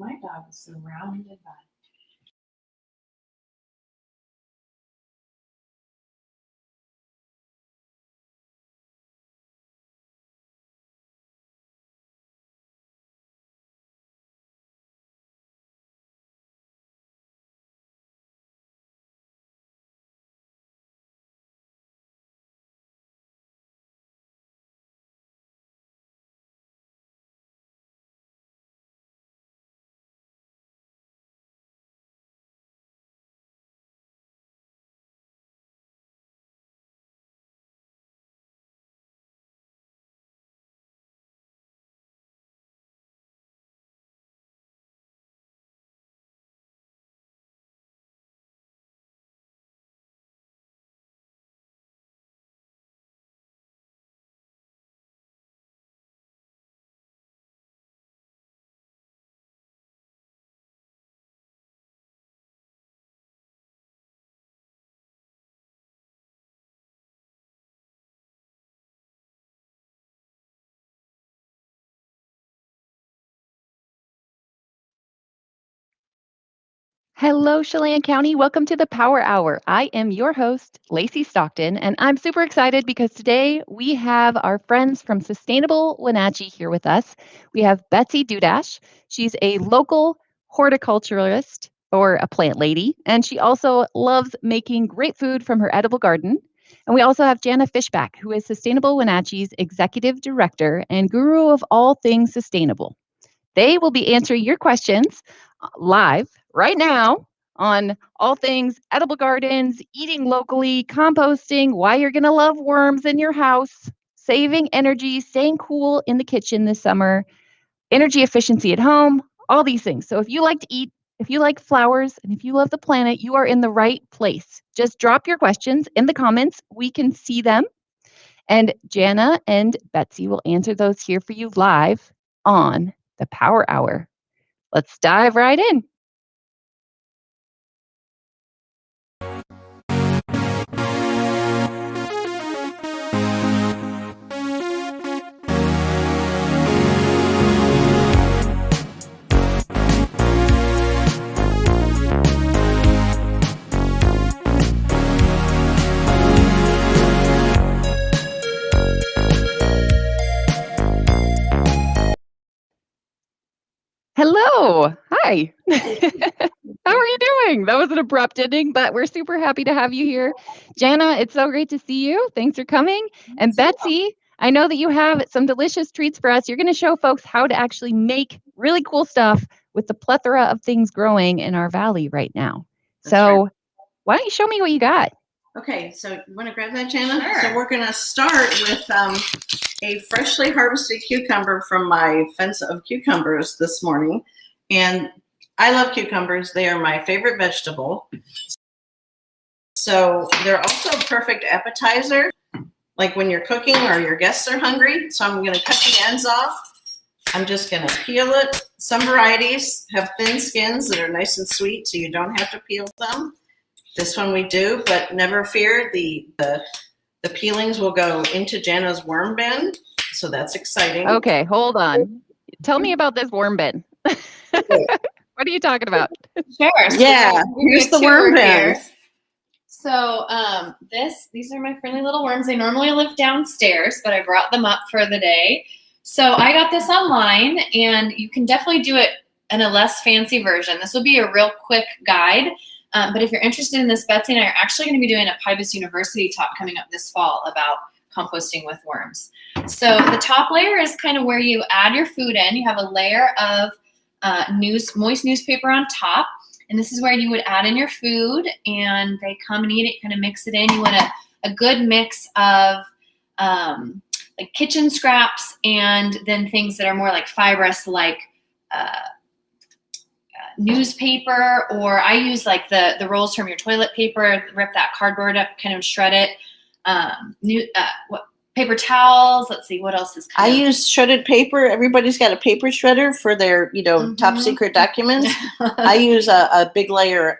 My dog is surrounded by. Hello, Chelan County. Welcome to the Power Hour. I am your host, Lacy Stockton, and I'm super excited because today we have our friends from Sustainable Wenatchee here with us. We have Betsy Dudash. She's a local horticulturist or a plant lady, and she also loves making great food from her edible garden. And we also have Jana Fischback, who is Sustainable Wenatchee's executive director and guru of all things sustainable. They will be answering your questions live right now on all things edible gardens, eating locally, composting, why you're going to love worms in your house, saving energy, staying cool in the kitchen this summer, energy efficiency at home, all these things. So if you like to eat, if you like flowers, and if you love the planet, you are in the right place. Just drop your questions in the comments. We can see them. And Jana and Betsy will answer those here for you live on the Power Hour. Let's dive right in. Hello. Hi. How are you doing? That was an abrupt ending, but we're super happy to have you here. Jana, it's so great to see you. Thanks for coming. And Betsy, I know that you have some delicious treats for us. You're going to show folks how to actually make really cool stuff with the plethora of things growing in our valley right now. So why don't you show me what you got? Okay, so you want to grab that, Jana? Sure. So we're going to start with a freshly harvested cucumber from my fence of cucumbers this morning. And I love cucumbers. They are my favorite vegetable. So they're also a perfect appetizer, like when you're cooking or your guests are hungry. So I'm going to cut the ends off. I'm just going to peel it. Some varieties have thin skins that are nice and sweet, so you don't have to peel them. This one we do, but never fear, the peelings will go into Jana's worm bin, so that's exciting. Okay, hold on. Tell me about this worm bin. What are you talking about? Sure. So Yeah, here's the worm bin. So these are my friendly little worms. They normally live downstairs, but I brought them up for the day. So I got this online, and you can definitely do it in a less fancy version. This will be a real quick guide. But if you're interested in this, Betsy and I are actually going to be doing a PIBUS University talk coming up this fall about composting with worms. So the top layer is kind of where you add your food in. You have a layer of moist newspaper on top. And this is where you would add in your food, and they come and eat it, kind of mix it in. You want a good mix of like kitchen scraps and then things that are more like fibrous, like newspaper, or I use like the rolls from your toilet paper, rip that cardboard up, kind of shred it. paper towels. Let's see, what else is I kind of... use shredded paper. Everybody's got a paper shredder for their, top secret documents. I use a big layer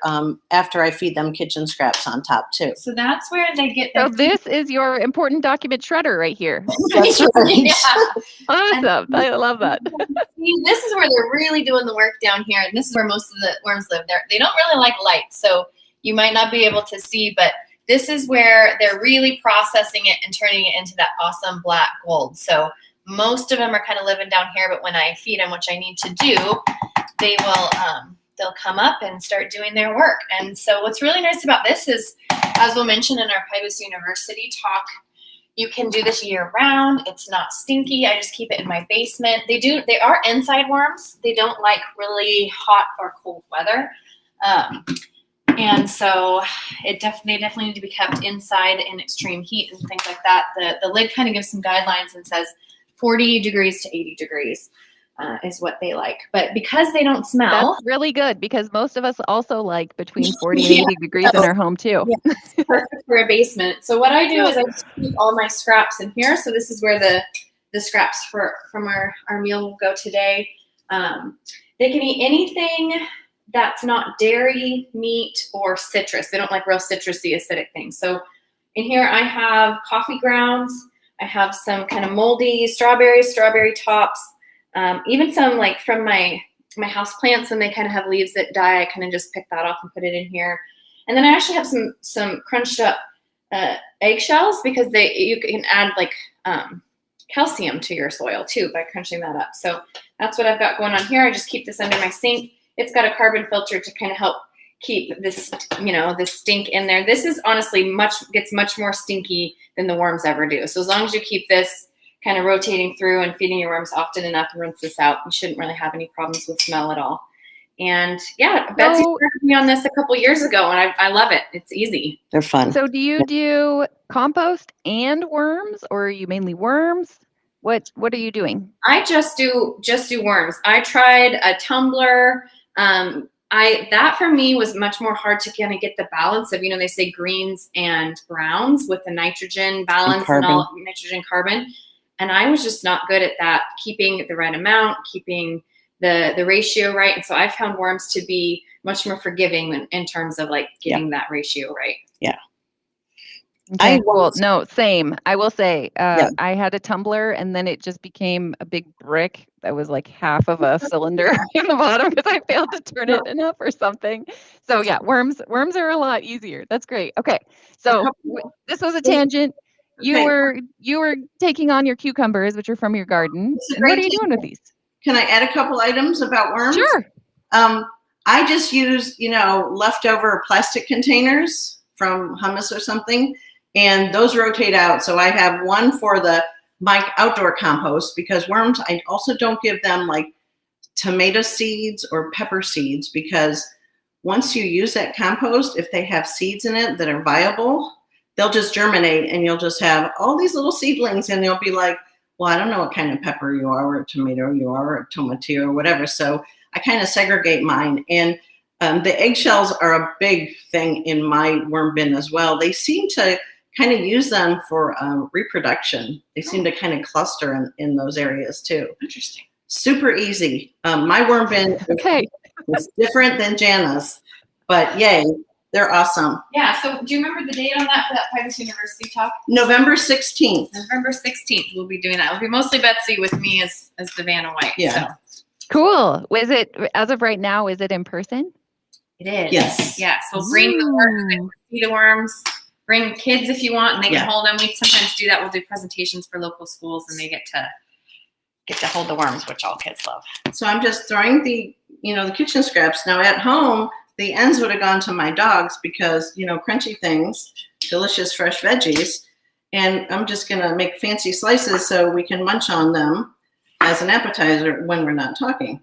after I feed them kitchen scraps on top too. So that's where they get So their this is your important document shredder right here. That's right. Yeah. Awesome. I love that. See, this is where they're really doing the work down here, and this is where most of the worms live. They don't really like light, so you might not be able to see, but this is where they're really processing it and turning it into that awesome black gold. So most of them are kind of living down here, but when I feed them, which I need to do, they will they'll come up and start doing their work. And so what's really nice about this is, as we'll mention in our Pybus University talk, you can do this year round. It's not stinky. I just keep it in my basement. They are inside worms. They don't like really hot or cold weather. And so they definitely need to be kept inside in extreme heat and things like that. The lid kind of gives some guidelines and says 40 degrees to 80 degrees is what they like. But because they don't smell. That's really good, because most of us also like between 40 and 80 degrees in our home too. Yeah, it's perfect for a basement. So what I do is I just keep all my scraps in here. So this is where the scraps from our meal will go today. They can eat anything that's not dairy, meat, or citrus. They don't like real citrusy, acidic things. So in here I have coffee grounds. I have some kind of moldy strawberry tops, even some like from my house plants when they kind of have leaves that die. I kind of just pick that off and put it in here. And then I actually have some crunched up eggshells, because you can add like calcium to your soil too by crunching that up. So that's what I've got going on here. I just keep this under my sink. It's got a carbon filter to kind of help keep this, this stink in there. This is honestly gets much more stinky than the worms ever do. So as long as you keep this kind of rotating through and feeding your worms often enough and rinse this out, you shouldn't really have any problems with smell at all. And yeah, Betsy started me on this a couple years ago, and I love it. It's easy. They're fun. So do you do compost and worms, or are you mainly worms? What are you doing? I just do worms. I tried a tumbler. That for me was much more hard to kind of get the balance of, they say greens and browns with the nitrogen balance and all nitrogen carbon. And I was just not good at that, keeping the right amount, keeping the ratio right. And so I found worms to be much more forgiving in terms of like getting that ratio right. Yeah. Okay, cool. No, same. I will say, I had a tumbler, and then it just became a big brick that was like half of a cylinder in the bottom because I failed to turn it enough or something. So yeah, worms are a lot easier. That's great. Okay, so this was a tangent. You were taking on your cucumbers, which are from your garden. What are you doing with these? Can I add a couple items about worms? Sure. I just use leftover plastic containers from hummus or something. And those rotate out. So I have one for my outdoor compost, because worms, I also don't give them like tomato seeds or pepper seeds, because once you use that compost, if they have seeds in it that are viable, they'll just germinate, and you'll just have all these little seedlings, and you'll be like, well, I don't know what kind of pepper you are, or a tomato you are, or a tomatillo, or whatever. So I kind of segregate mine. And the eggshells are a big thing in my worm bin as well. They seem to kind of use them for reproduction. They seem to kind of cluster in those areas too. Interesting. Super easy. My worm bin is different than Jana's, but yay, they're awesome. Yeah, so do you remember the date on that for that Pybus University talk? November 16th. November 16th, we'll be doing that. It'll be mostly Betsy with me as the Vanna White. Yeah. So. Cool. Was it, as of right now, is it in person? It is. Yes. Yeah, so bring the worms, see the worms. Bring kids if you want, and they can hold them. We sometimes do that. We'll do presentations for local schools, and they get to hold the worms, which all kids love. So I'm just throwing the kitchen scraps. Now at home, the ends would have gone to my dogs, because, crunchy things, delicious fresh veggies. And I'm just going to make fancy slices so we can munch on them as an appetizer when we're not talking.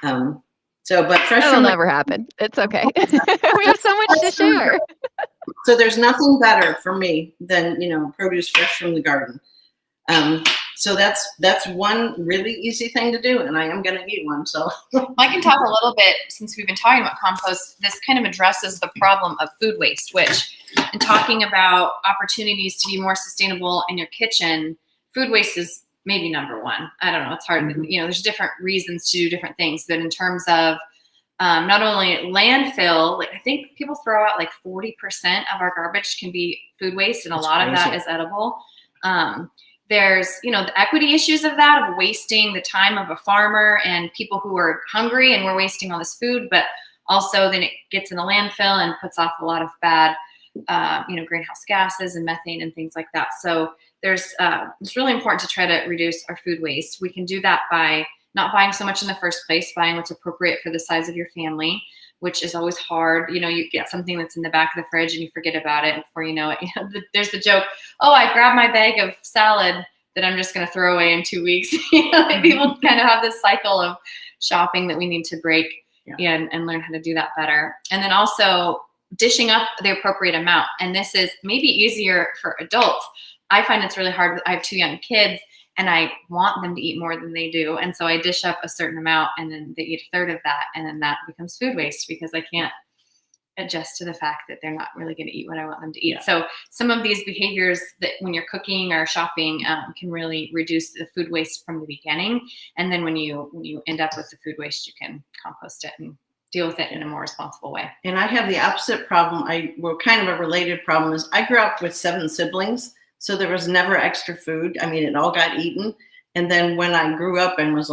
But fresh That'll never happen. It's okay. We have so much to share. So there's nothing better for me than, produce fresh from the garden. So that's one really easy thing to do, and I am going to eat one. So I can talk a little bit, since we've been talking about compost. This kind of addresses the problem of food waste, which, in talking about opportunities to be more sustainable in your kitchen, food waste is maybe number one. I don't know. It's hard. There's different reasons to do different things, but in terms of not only landfill, like I think people throw out like 40% of our garbage can be food waste, and a lot of that is edible. There's, the equity issues of that, of wasting the time of a farmer and people who are hungry, and we're wasting all this food, but also then it gets in the landfill and puts off a lot of bad, greenhouse gases and methane and things like that. So it's really important to try to reduce our food waste. We can do that by not buying so much in the first place, buying what's appropriate for the size of your family, which is always hard. You get something that's in the back of the fridge and you forget about it, and before you know it, there's the joke, oh, I grabbed my bag of salad that I'm just going to throw away in 2 weeks. People kind of have this cycle of shopping that we need to break and learn how to do that better. And then also dishing up the appropriate amount. And this is maybe easier for adults. I find it's really hard. I have 2 young kids, and I want them to eat more than they do. And so I dish up a certain amount, and then they eat a third of that. And then that becomes food waste because I can't adjust to the fact that they're not really going to eat what I want them to eat. Yeah. So some of these behaviors that when you're cooking or shopping can really reduce the food waste from the beginning. And then when you end up with the food waste, you can compost it and deal with it in a more responsible way. And I have the opposite problem. Kind of a related problem is I grew up with 7 siblings. So there was never extra food. I mean, it all got eaten. And then when I grew up and was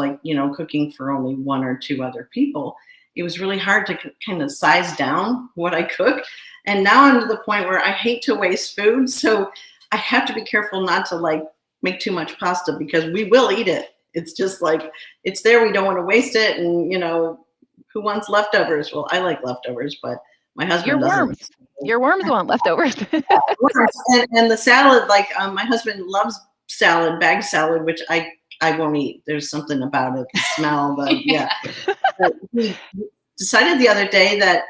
cooking for only 1 or 2 other people, it was really hard to kind of size down what I cook. And now I'm to the point where I hate to waste food. So I have to be careful not to make too much pasta, because we will eat it. It's just it's there. We don't want to waste it. And, who wants leftovers? Well, I like leftovers, but my husband doesn't. Your worms want leftovers. and the salad, my husband loves salad, bag salad, which I won't eat. There's something about it, the smell, but yeah. But we decided the other day that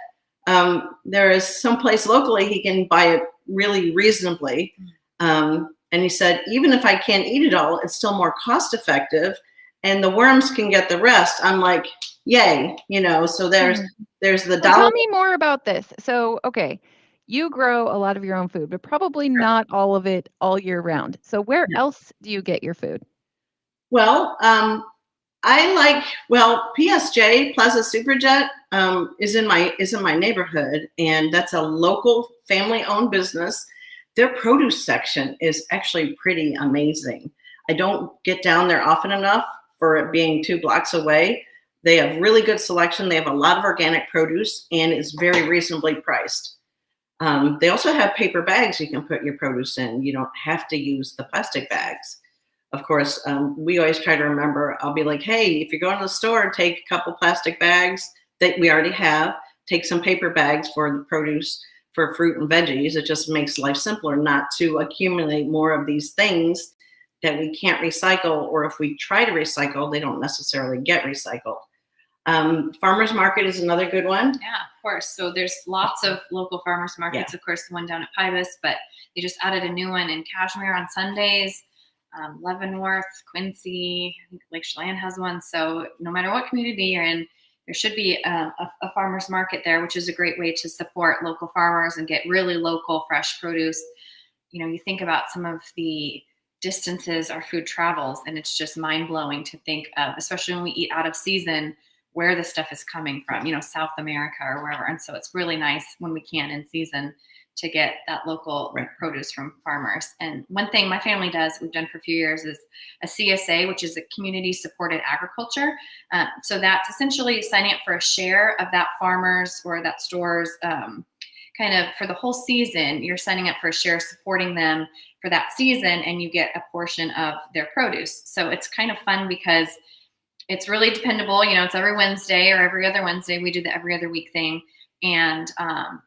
there is some place locally he can buy it really reasonably. And he said, even if I can't eat it all, it's still more cost effective, and the worms can get the rest. I'm like, yay, so there's the dollar. Tell me more about this. So, okay, you grow a lot of your own food, but probably not all of it all year round. So where else do you get your food? Well, PSJ, Plaza Superjet, is in my neighborhood, and that's a local family-owned business. Their produce section is actually pretty amazing. I don't get down there often enough for it being 2 blocks away. They have really good selection. They have a lot of organic produce, and it's very reasonably priced. They also have paper bags you can put your produce in. You don't have to use the plastic bags. Of course, we always try to remember, I'll be like, hey, if you're going to the store, take a couple plastic bags that we already have. Take some paper bags for the produce, for fruit and veggies. It just makes life simpler not to accumulate more of these things that we can't recycle, or if we try to recycle, they don't necessarily get recycled. Farmers market is another good one. Yeah, of course. So there's lots of local farmers markets. Yeah. Of course, the one down at Pybus, but they just added a new one in Cashmere on Sundays. Leavenworth, Quincy, I think Lake Chelan has one. So no matter what community you're in, there should be a farmer's market there, which is a great way to support local farmers and get really local fresh produce. You think about some of the distances our food travels, and it's just mind-blowing to think of, especially when we eat out of season, where the stuff is coming from, South America or wherever. And so it's really nice when we can in season to get that local produce from farmers. And one thing my family does, we've done for a few years, is a CSA, which is a community supported agriculture. So that's essentially signing up for a share of that farmer's or that store's kind of for the whole season. You're signing up for a share, supporting them for that season, and you get a portion of their produce. So it's kind of fun because it's really dependable. It's every Wednesday or every other Wednesday. We do the every other week thing. And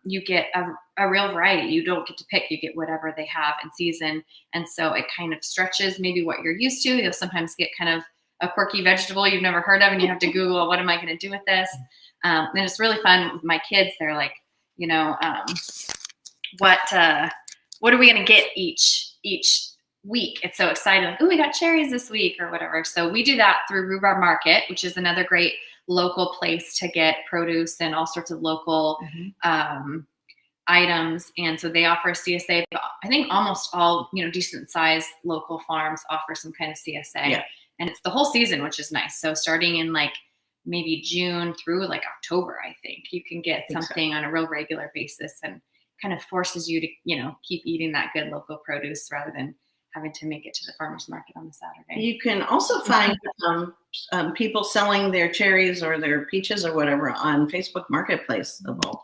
you get a real variety. You don't get to pick, you get whatever they have in season. And so it kind of stretches maybe what you're used to. You'll sometimes get kind of a quirky vegetable you've never heard of, and you have to Google, what am I going to do with this? And it's really fun with my kids. They're like, what are we going to get each week. It's so exciting. Like, oh, we got cherries this week or whatever. So we do that through Rhubarb Market, which is another great local place to get produce and all sorts of local items. And so they offer CSA. I think almost all, decent sized local farms offer some kind of CSA. Yeah. And it's the whole season, which is nice. So starting in like maybe June through like October, I think you can get something on a real regular basis, and kind of forces you to, keep eating that good local produce rather than having to make it to the farmer's market on the Saturday. You can also find people selling their cherries or their peaches or whatever on Facebook Marketplace of all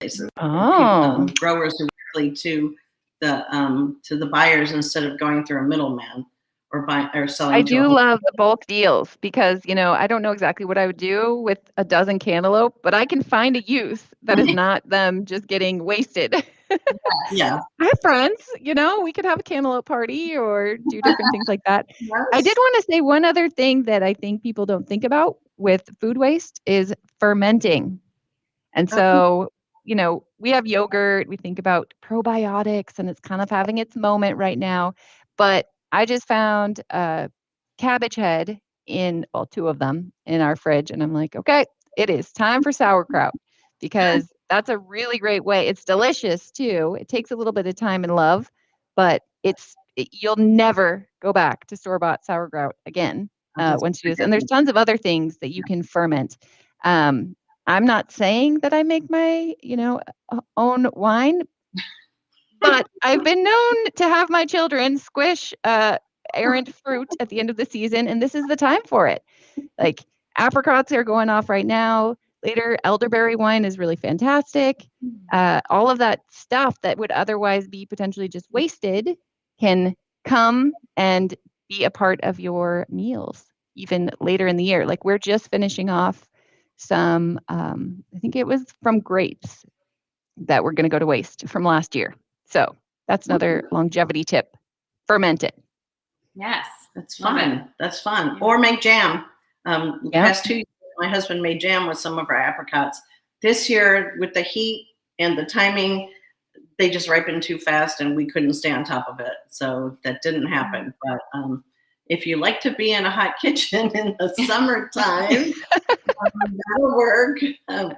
places. Oh. Growers directly to the buyers instead of going through a middleman or selling. I do love the bulk deals because, I don't know exactly what I would do with a dozen cantaloupe, but I can find a use that is not them just getting wasted. Yeah. I have friends, we could have a cantaloupe party or do different things like that. Yes. I did want to say one other thing that I think people don't think about with food waste is fermenting. And so, we have yogurt, we think about probiotics, and it's kind of having its moment right now. But I just found a cabbage head two of them in our fridge. And I'm like, okay, it is time for sauerkraut, because that's a really great way. It's delicious too. It takes a little bit of time and love, but you'll never go back to store-bought sauerkraut again once you do this. And there's tons of other things that you can ferment. I'm not saying that I make my, own wine, but I've been known to have my children squish errant fruit at the end of the season, and this is the time for it. Like apricots are going off right now. Later, elderberry wine is really fantastic. All of that stuff that would otherwise be potentially just wasted can come and be a part of your meals even later in the year. Like we're just finishing off some, I think it was from grapes that were going to go to waste from last year. So that's another longevity tip. Ferment it. Yes. That's fun. That's fun. Or make jam. Past 2 years, my husband made jam with some of our apricots. This year, with the heat and the timing, they just ripened too fast and we couldn't stay on top of it. So that didn't happen. But if you like to be in a hot kitchen in the summertime, that'll work. I'm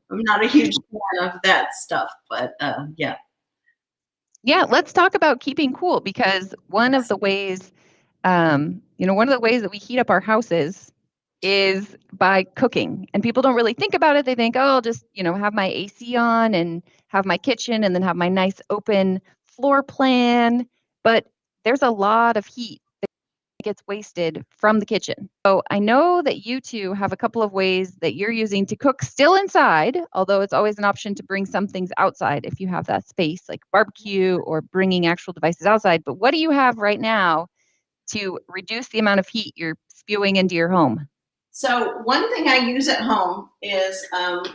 not a huge fan of that stuff, but yeah. Yeah, let's talk about keeping cool, because one of the ways, one of the ways that we heat up our houses is by cooking. And people don't really think about it. They think, oh, I'll just, have my AC on and have my kitchen and then have my nice open floor plan. But there's a lot of heat that gets wasted from the kitchen. So I know that you two have a couple of ways that you're using to cook still inside, although it's always an option to bring some things outside if you have that space, like barbecue or bringing actual devices outside. But what do you have right now to reduce the amount of heat you're spewing into your home? So one thing I use at home is an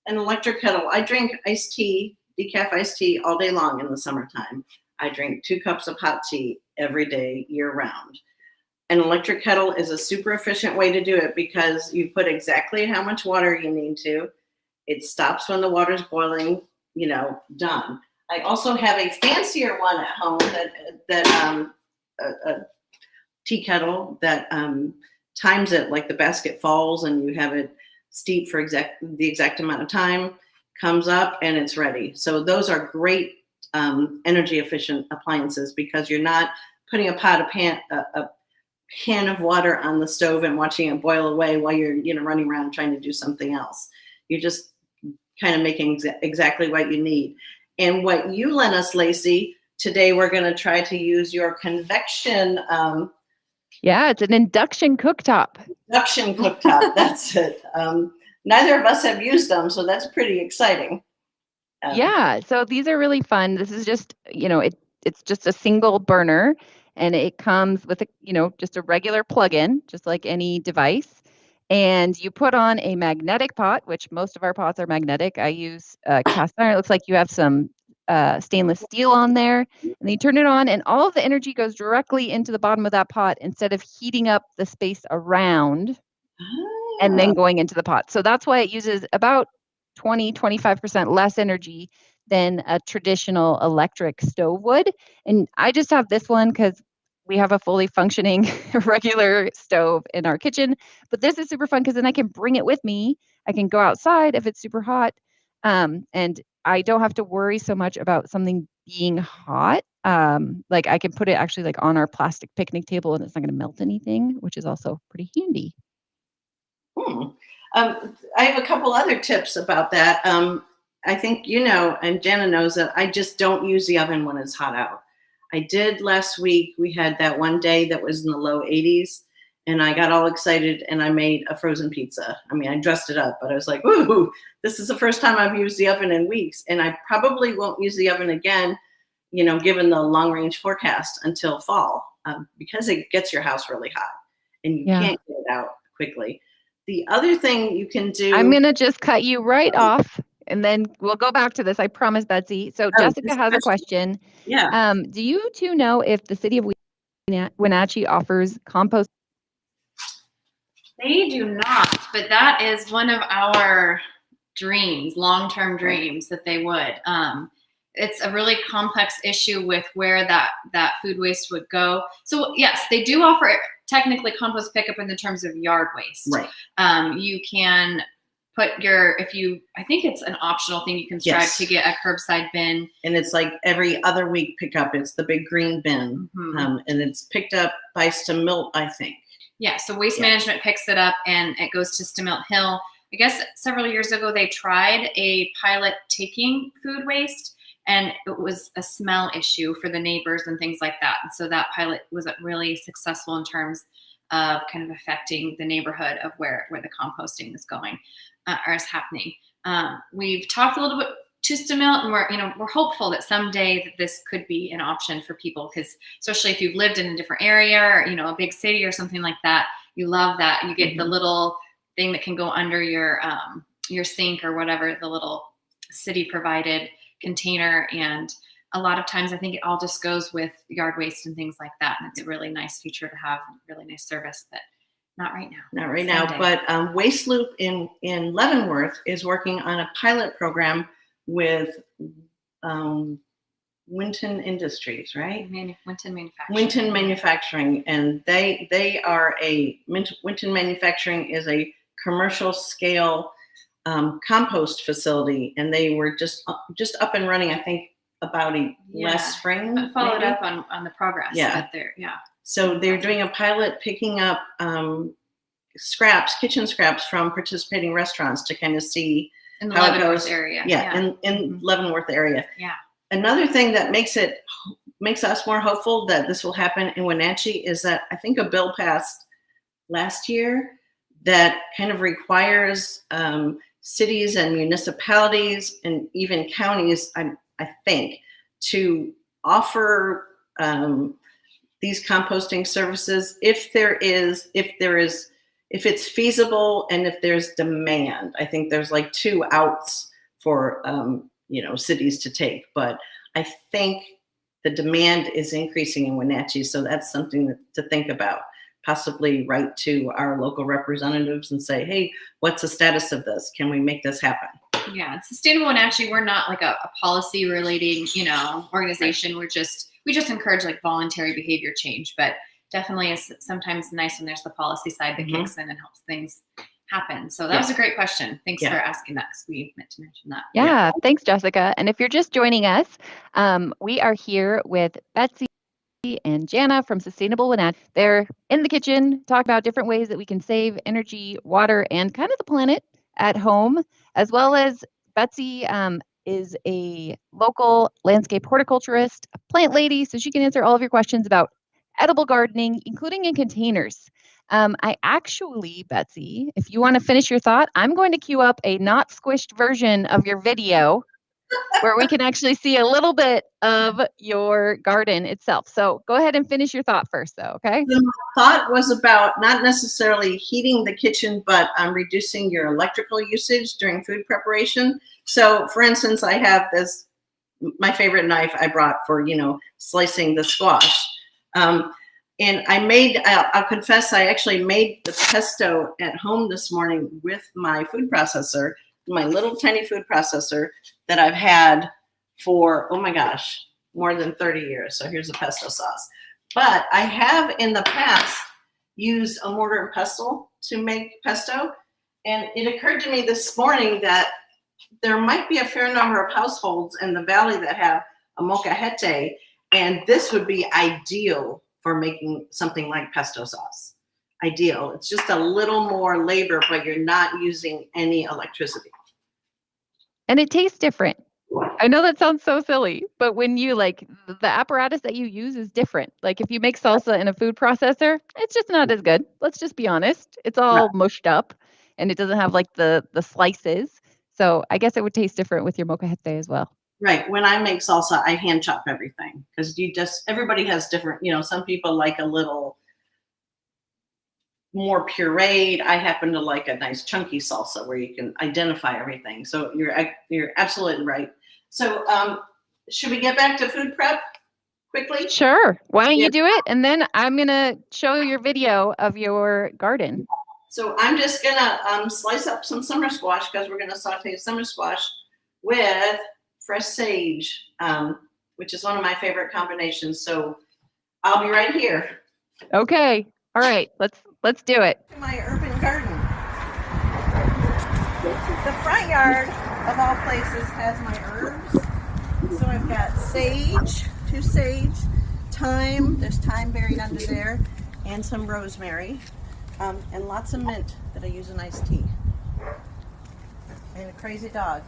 electric kettle. I drink iced tea, decaf iced tea all day long in the summertime. I drink 2 cups of hot tea every day, year round. An electric kettle is a super efficient way to do it because you put exactly how much water you need to. It stops when the water's boiling, done. I also have a fancier one at home that a tea kettle that times it like the basket falls and you have it steep for the exact amount of time, comes up and it's ready. So those are great energy efficient appliances because you're not putting a pan of water on the stove and watching it boil away while you're running around trying to do something else. You're just kind of making exactly what you need. And what you lent us, Lacy, today we're going to try to use your convection. Yeah, it's an induction cooktop. Induction cooktop, that's it. Neither of us have used them, so that's pretty exciting. Yeah, so these are really fun. This is just, it's just a single burner, and it comes with just a regular plug-in, just like any device. And you put on a magnetic pot, which most of our pots are magnetic. I use cast iron. It looks like you have some stainless steel on there. And then you turn it on, and all of the energy goes directly into the bottom of that pot instead of heating up the space around and then going into the pot. So that's why it uses about 20-25% less energy than a traditional electric stove would. And I just have this one because we have a fully functioning regular stove in our kitchen. But this is super fun because then I can bring it with me. I can go outside if it's super hot. And I don't have to worry so much about something being hot. Like I can put it actually like on our plastic picnic table and it's not going to melt anything, which is also pretty handy. I have a couple other tips about that. I think and Jana knows that I just don't use the oven when it's hot out. I did last week. We had that one day that was in the low 80s, and I got all excited and I made a frozen pizza. I mean, I dressed it up, but I was like, ooh, this is the first time I've used the oven in weeks, and I probably won't use the oven again, given the long range forecast until fall, because it gets your house really hot and you can't get it out quickly. The other thing you can do. I'm going to just cut you right off. And then we'll go back to this. I promise, Betsy. So Jessica has a question. Yeah. Do you two know if the city of Wenatchee offers compost? They do not, but that is one of our dreams, long-term dreams, that they would. It's a really complex issue with where that food waste would go. So yes, they do offer technically compost pickup in the terms of yard waste. Right. You can put I think it's an optional thing you can strive to get a curbside bin. And it's like every other week pickup. It's the big green bin. And it's picked up by Stemilt, I think. Yeah, so Waste Management picks it up and it goes to Stemilt Hill. I guess several years ago they tried a pilot taking food waste, and it was a smell issue for the neighbors and things like that. And so that pilot wasn't really successful in terms of kind of affecting the neighborhood of where the composting is going or is happening. We've talked a little bit to Stemilt, and we're hopeful that someday that this could be an option for people, because especially if you've lived in a different area or a big city or something like that, you love that you get the little thing that can go under your sink or whatever, the little city provided container. And a lot of times I think it all just goes with yard waste and things like that, and it's a really nice feature to have, really nice service, but not right now. Not right now, but Waste Loop in Leavenworth is working on a pilot program with Winton Industries, right? Winton Manufacturing. Winton Manufacturing, and they are Winton Manufacturing is a commercial scale compost facility, and they were just up and running, I think, about last spring. But followed up on the progress. So they're doing a pilot picking up kitchen scraps from participating restaurants to kind of see in the how Leavenworth it goes. area. In Leavenworth area. Yeah. Another thing that makes us more hopeful that this will happen in Wenatchee is that I think a bill passed last year that kind of requires cities and municipalities and even counties, I think, to offer these composting services if it's feasible and if there's demand. I think there's like 2 outs for cities to take, but I think the demand is increasing in Wenatchee, so that's something to think about. Possibly write to our local representatives and say, hey, what's the status of this? Can we make this happen? Yeah, it's Sustainable Wenatchee. We're not like a policy relating, organization. Right. We just encourage like voluntary behavior change, but definitely it's sometimes nice when there's the policy side that kicks in and helps things happen. So that was a great question. Thanks for asking that, because we meant to mention that. Yeah, thanks, Jessica. And if you're just joining us, we are here with Betsy and Jana from Sustainable Wenatchee. They're in the kitchen talking about different ways that we can save energy, water, and kind of the planet at home, as well as Betsy is a local landscape horticulturist, a plant lady, so she can answer all of your questions about edible gardening, including in containers. I actually, Betsy, if you want to finish your thought, I'm going to queue up a not squished version of your video where we can actually see a little bit of your garden itself. So go ahead and finish your thought first, though, okay? The thought was about not necessarily heating the kitchen, but reducing your electrical usage during food preparation. So, for instance, I have my favorite knife I brought for, slicing the squash. And I'll confess, I actually made the pesto at home this morning with my food processor, my little tiny food processor that I've had for, oh my gosh, more than 30 years. So here's a pesto sauce. But I have in the past used a mortar and pestle to make pesto. And it occurred to me this morning that there might be a fair number of households in the valley that have a molcajete, and this would be ideal for making something like pesto sauce. Ideal. It's just a little more labor, but you're not using any electricity. And it tastes different. I know that sounds so silly, but when you like the apparatus that you use is different. Like if you make salsa in a food processor, it's just not as good. Let's just be honest. It's all mushed up and it doesn't have like the slices. So I guess it would taste different with your molcajete as well. Right. When I make salsa, I hand chop everything because everybody has different, some people like a little more pureed. I happen to like a nice chunky salsa where you can identify everything. So you're absolutely right. So should we get back to food prep quickly? Sure. Why don't you do it? And then I'm going to show your video of your garden. So I'm just going to slice up some summer squash because we're going to saute summer squash with fresh sage, which is one of my favorite combinations. So I'll be right here. Okay. All right. Let's do it. My urban garden. The front yard, of all places, has my herbs. So I've got sage, 2 sage, thyme. There's thyme buried under there, and some rosemary, and lots of mint that I use in iced tea. And a crazy dog.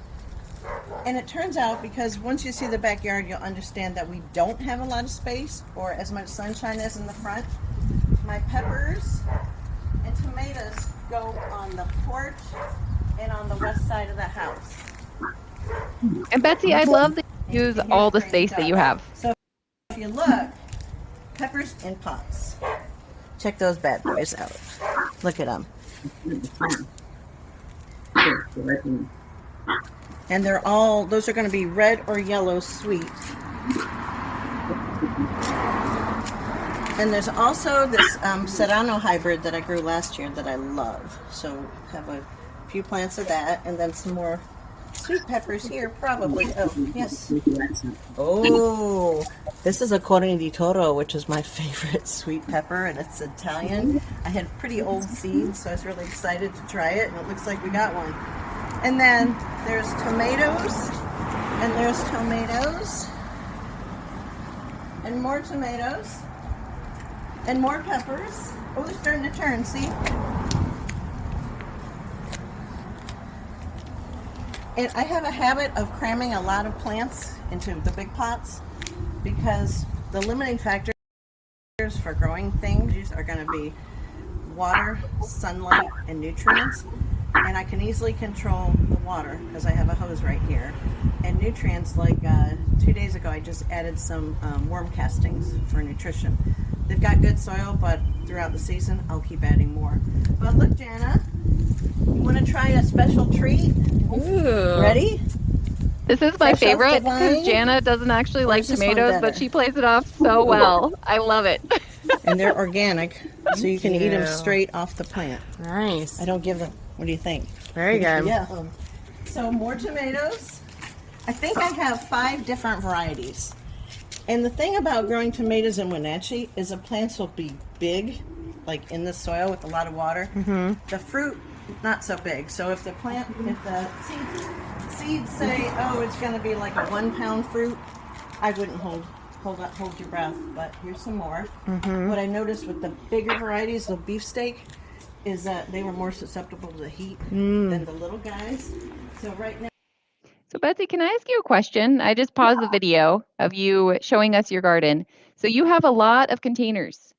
And it turns out, because once you see the backyard, you'll understand that we don't have a lot of space or as much sunshine as in the front. My peppers and tomatoes go on the porch and on the west side of the house. And Betsy, I love that you use all the space that you have. So if you look, peppers in pots. Check those bad boys out. Look at them. And those are going to be red or yellow sweet. And there's also this Serrano hybrid that I grew last year that I love. So have a few plants of that, and then some more sweet peppers here, probably. Oh, yes. Oh, this is a Cuore di Toro, which is my favorite sweet pepper, and it's Italian. I had pretty old seeds, so I was really excited to try it, and it looks like we got one. And then there's tomatoes, and there's tomatoes, and more tomatoes, and more peppers. Oh, they're starting to turn, see? And I have a habit of cramming a lot of plants into the big pots because the limiting factors for growing things are going to be water, sunlight, and nutrients. And I can easily control the water because I have a hose right here. And nutrients, like 2 days ago, I just added some worm castings for nutrition. They've got good soil, but throughout the season, I'll keep adding more. But look, Jana, you want to try a special treat? Ooh. Ready? This is my Fresh off the favorite vine? because Jana doesn't actually like is this one tomatoes, better? but she plays it off so well. I love it. And they're organic, so you can eat them you. straight off the plant. Nice. I don't give them. What do you think? Very good. Yeah. So more tomatoes. I think I have 5 different varieties. And the thing about growing tomatoes in Wenatchee is the plants will be big, like in the soil with a lot of water. Mm-hmm. The fruit, not so big. So if the seeds say, oh, it's going to be like a 1 pound fruit, I wouldn't hold your breath. But here's some more. Mm-hmm. What I noticed with the bigger varieties of beefsteak is that they were more susceptible to the heat than the little guys. So right now. So Betsy, can I ask you a question? I just paused the video of you showing us your garden. So you have a lot of containers.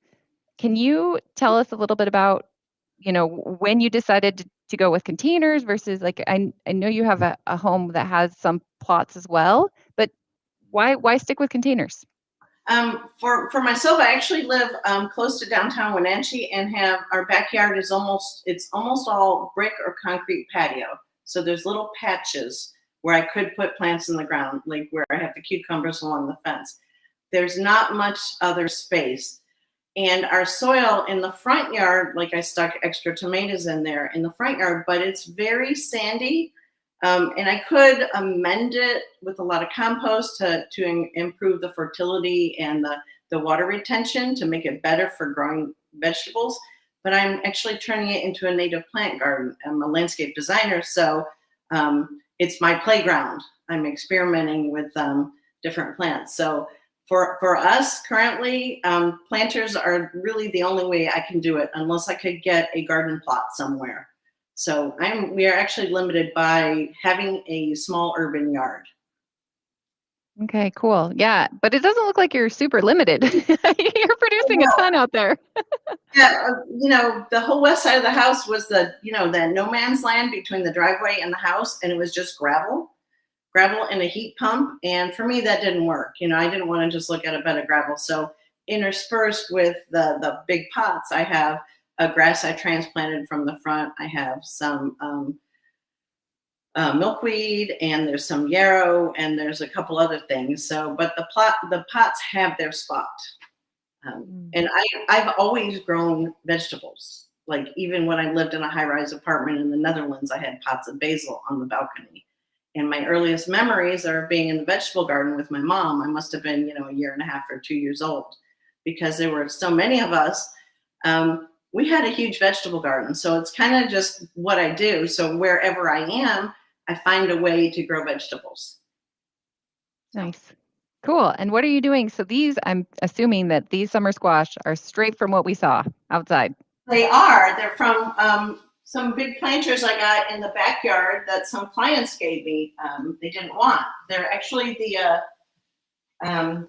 Can you tell us a little bit about, when you decided to go with containers versus I know you have a home that has some plots as well, but why stick with containers? For myself, I actually live close to downtown Wenatchee and have our backyard is almost all brick or concrete patio. So there's little patches where I could put plants in the ground, like where I have the cucumbers along the fence. There's not much other space. And our soil in the front yard, like I stuck extra tomatoes in there in the front yard, but it's very sandy. And I could amend it with a lot of compost to improve the fertility and the water retention to make it better for growing vegetables. But I'm actually turning it into a native plant garden. I'm a landscape designer, so it's my playground. I'm experimenting with different plants. So for us currently, planters are really the only way I can do it, unless I could get a garden plot somewhere. So we are actually limited by having a small urban yard. Okay, cool. Yeah, but it doesn't look like you're super limited. You're producing a ton out there. Yeah, the whole west side of the house was the no man's land between the driveway and the house, and it was just gravel and a heat pump. And for me, that didn't work. I didn't want to just look at a bed of gravel. So interspersed with the big pots, I have a grass I transplanted from the front. I have some milkweed, and there's some yarrow, and there's a couple other things. So, but the pots have their spot. And I've always grown vegetables. Like even when I lived in a high-rise apartment in the Netherlands, I had pots of basil on the balcony. And my earliest memories are being in the vegetable garden with my mom. I must have been, a year and a half or 2 years old, because there were so many of us. We had a huge vegetable garden. So it's kind of just what I do. So wherever I am, I find a way to grow vegetables. Nice. Cool. And what are you doing? So I'm assuming that these summer squash are straight from what we saw outside. They are. They're from some big planters I got in the backyard that some clients gave me. They didn't want. They're actually the kind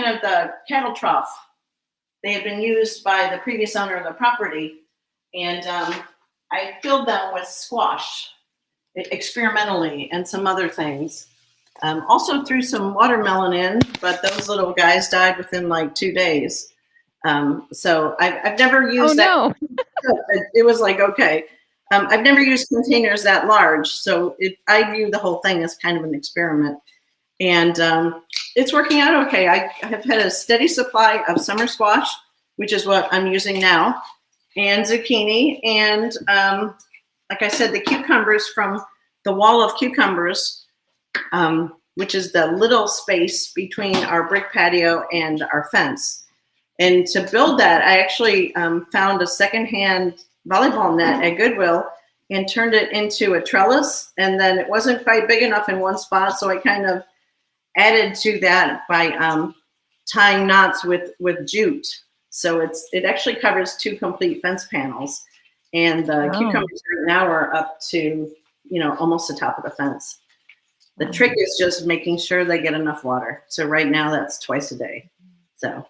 of the cattle trough. They had been used by the previous owner of the property, and I filled them with squash experimentally and some other things. Also threw some watermelon in, but those little guys died within like 2 days. So I've never used that. No. It was like, okay. I've never used containers that large, so I view the whole thing as kind of an experiment. And it's working out okay. I have had a steady supply of summer squash, which is what I'm using now, and zucchini, and like I said, the cucumbers from the wall of cucumbers, which is the little space between our brick patio and our fence. And to build that, I actually found a secondhand volleyball net at Goodwill and turned it into a trellis. And then it wasn't quite big enough in one spot, so I kind of added to that by tying knots with jute. So it actually covers 2 complete fence panels. And the cucumbers right now are up to, almost the top of the fence. The trick is just making sure they get enough water. So right now that's twice a day. So.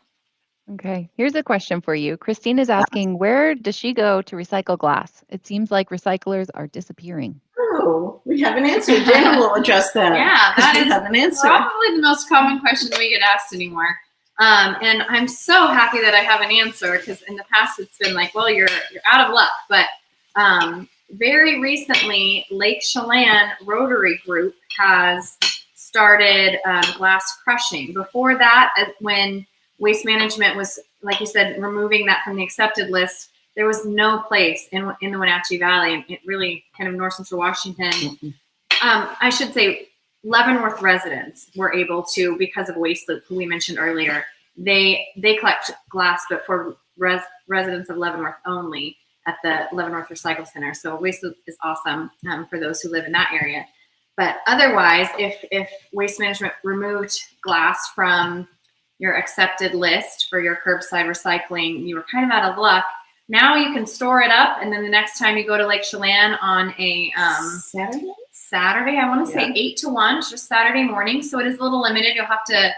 Okay, here's a question for you. Christine is asking, where does she go to recycle glass? It seems like recyclers are disappearing. Oh, we have an answer. Jana will address that. Yeah, that is have an answer. Probably the most common question we get asked anymore. And I'm so happy that I have an answer, because in the past it's been like, well, you're out of luck. But very recently, Lake Chelan Rotary Group has started glass crushing. Before that, when waste management was, like you said, removing that from the accepted list, there was no place in the Wenatchee Valley, and it really kind of north central Washington. I should say Leavenworth residents were able to, because of Waste Loop, who we mentioned earlier, they collect glass, but for residents of Leavenworth only at the Leavenworth Recycle Center. So Waste Loop is awesome for those who live in that area. But otherwise, if waste management removed glass from your accepted list for your curbside recycling, you were kind of out of luck. Now you can store it up, and then the next time you go to Lake Chelan on a Saturday, I want to say 8 to 1, it's just Saturday morning. So it is a little limited. You'll have to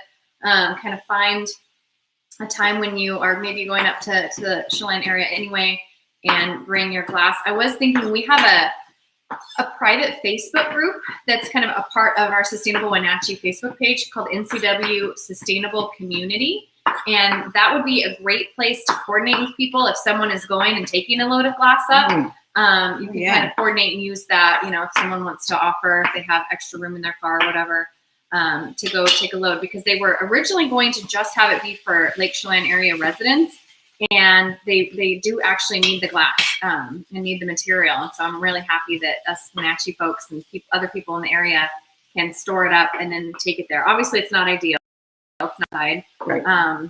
kind of find a time when you are maybe going up to the Chelan area anyway and bring your glass. I was thinking we have a private Facebook group that's kind of a part of our Sustainable Wenatchee Facebook page called NCW Sustainable Community. And that would be a great place to coordinate with people if someone is going and taking a load of glass up. You can kind of coordinate and use that, if someone wants to offer, if they have extra room in their car or whatever, to go take a load, because they were originally going to just have it be for Lake Chelan area residents. and they do actually need the glass and need the material. And so I'm really happy that us Wenatchee folks and other people in the area can store it up and then take it there. Obviously, it's not ideal. It's not side, Right.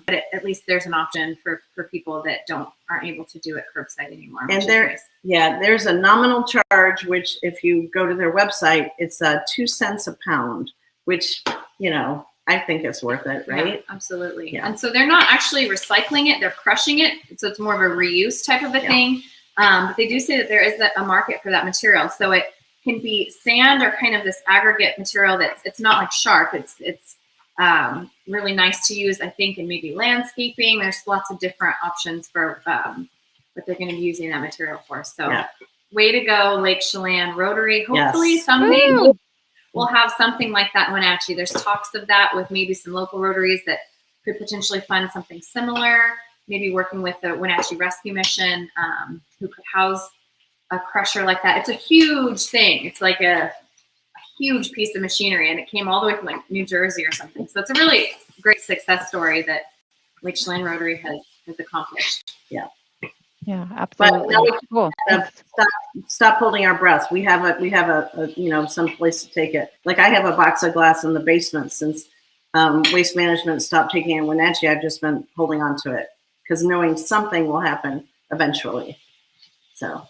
But at least there's an option for people that aren't able to do it curbside anymore. And which is there, nice. yeah, there's a nominal charge, which if you go to their website, it's 2 cents a pound, which, you know, I think it's worth it, right? Yeah, absolutely. Yeah. And so they're not actually recycling it; they're crushing it. So it's more of a reuse type of a thing. But they do say that there is a market for that material. So it can be sand or kind of this aggregate material it's not like sharp. It's really nice to use, I think, in maybe landscaping. There's lots of different options for what they're going to be using that material for. So way to go, Lake Chelan Rotary. Hopefully someday we'll have something like that in Wenatchee. There's talks of that with maybe some local Rotaries that could potentially fund something similar, maybe working with the Wenatchee Rescue Mission, who could house a crusher like that. It's a huge thing. It's like a huge piece of machinery, and it came all the way from like New Jersey or something. So it's a really great success story that Lake Chelan Rotary has accomplished. Yeah. Yeah, absolutely. Cool. Stop holding our breath. We have a you know, some place to take it. Like I have a box of glass in the basement since Waste Management stopped taking it in Wenatchee. I've just been holding on to it because knowing something will happen eventually. So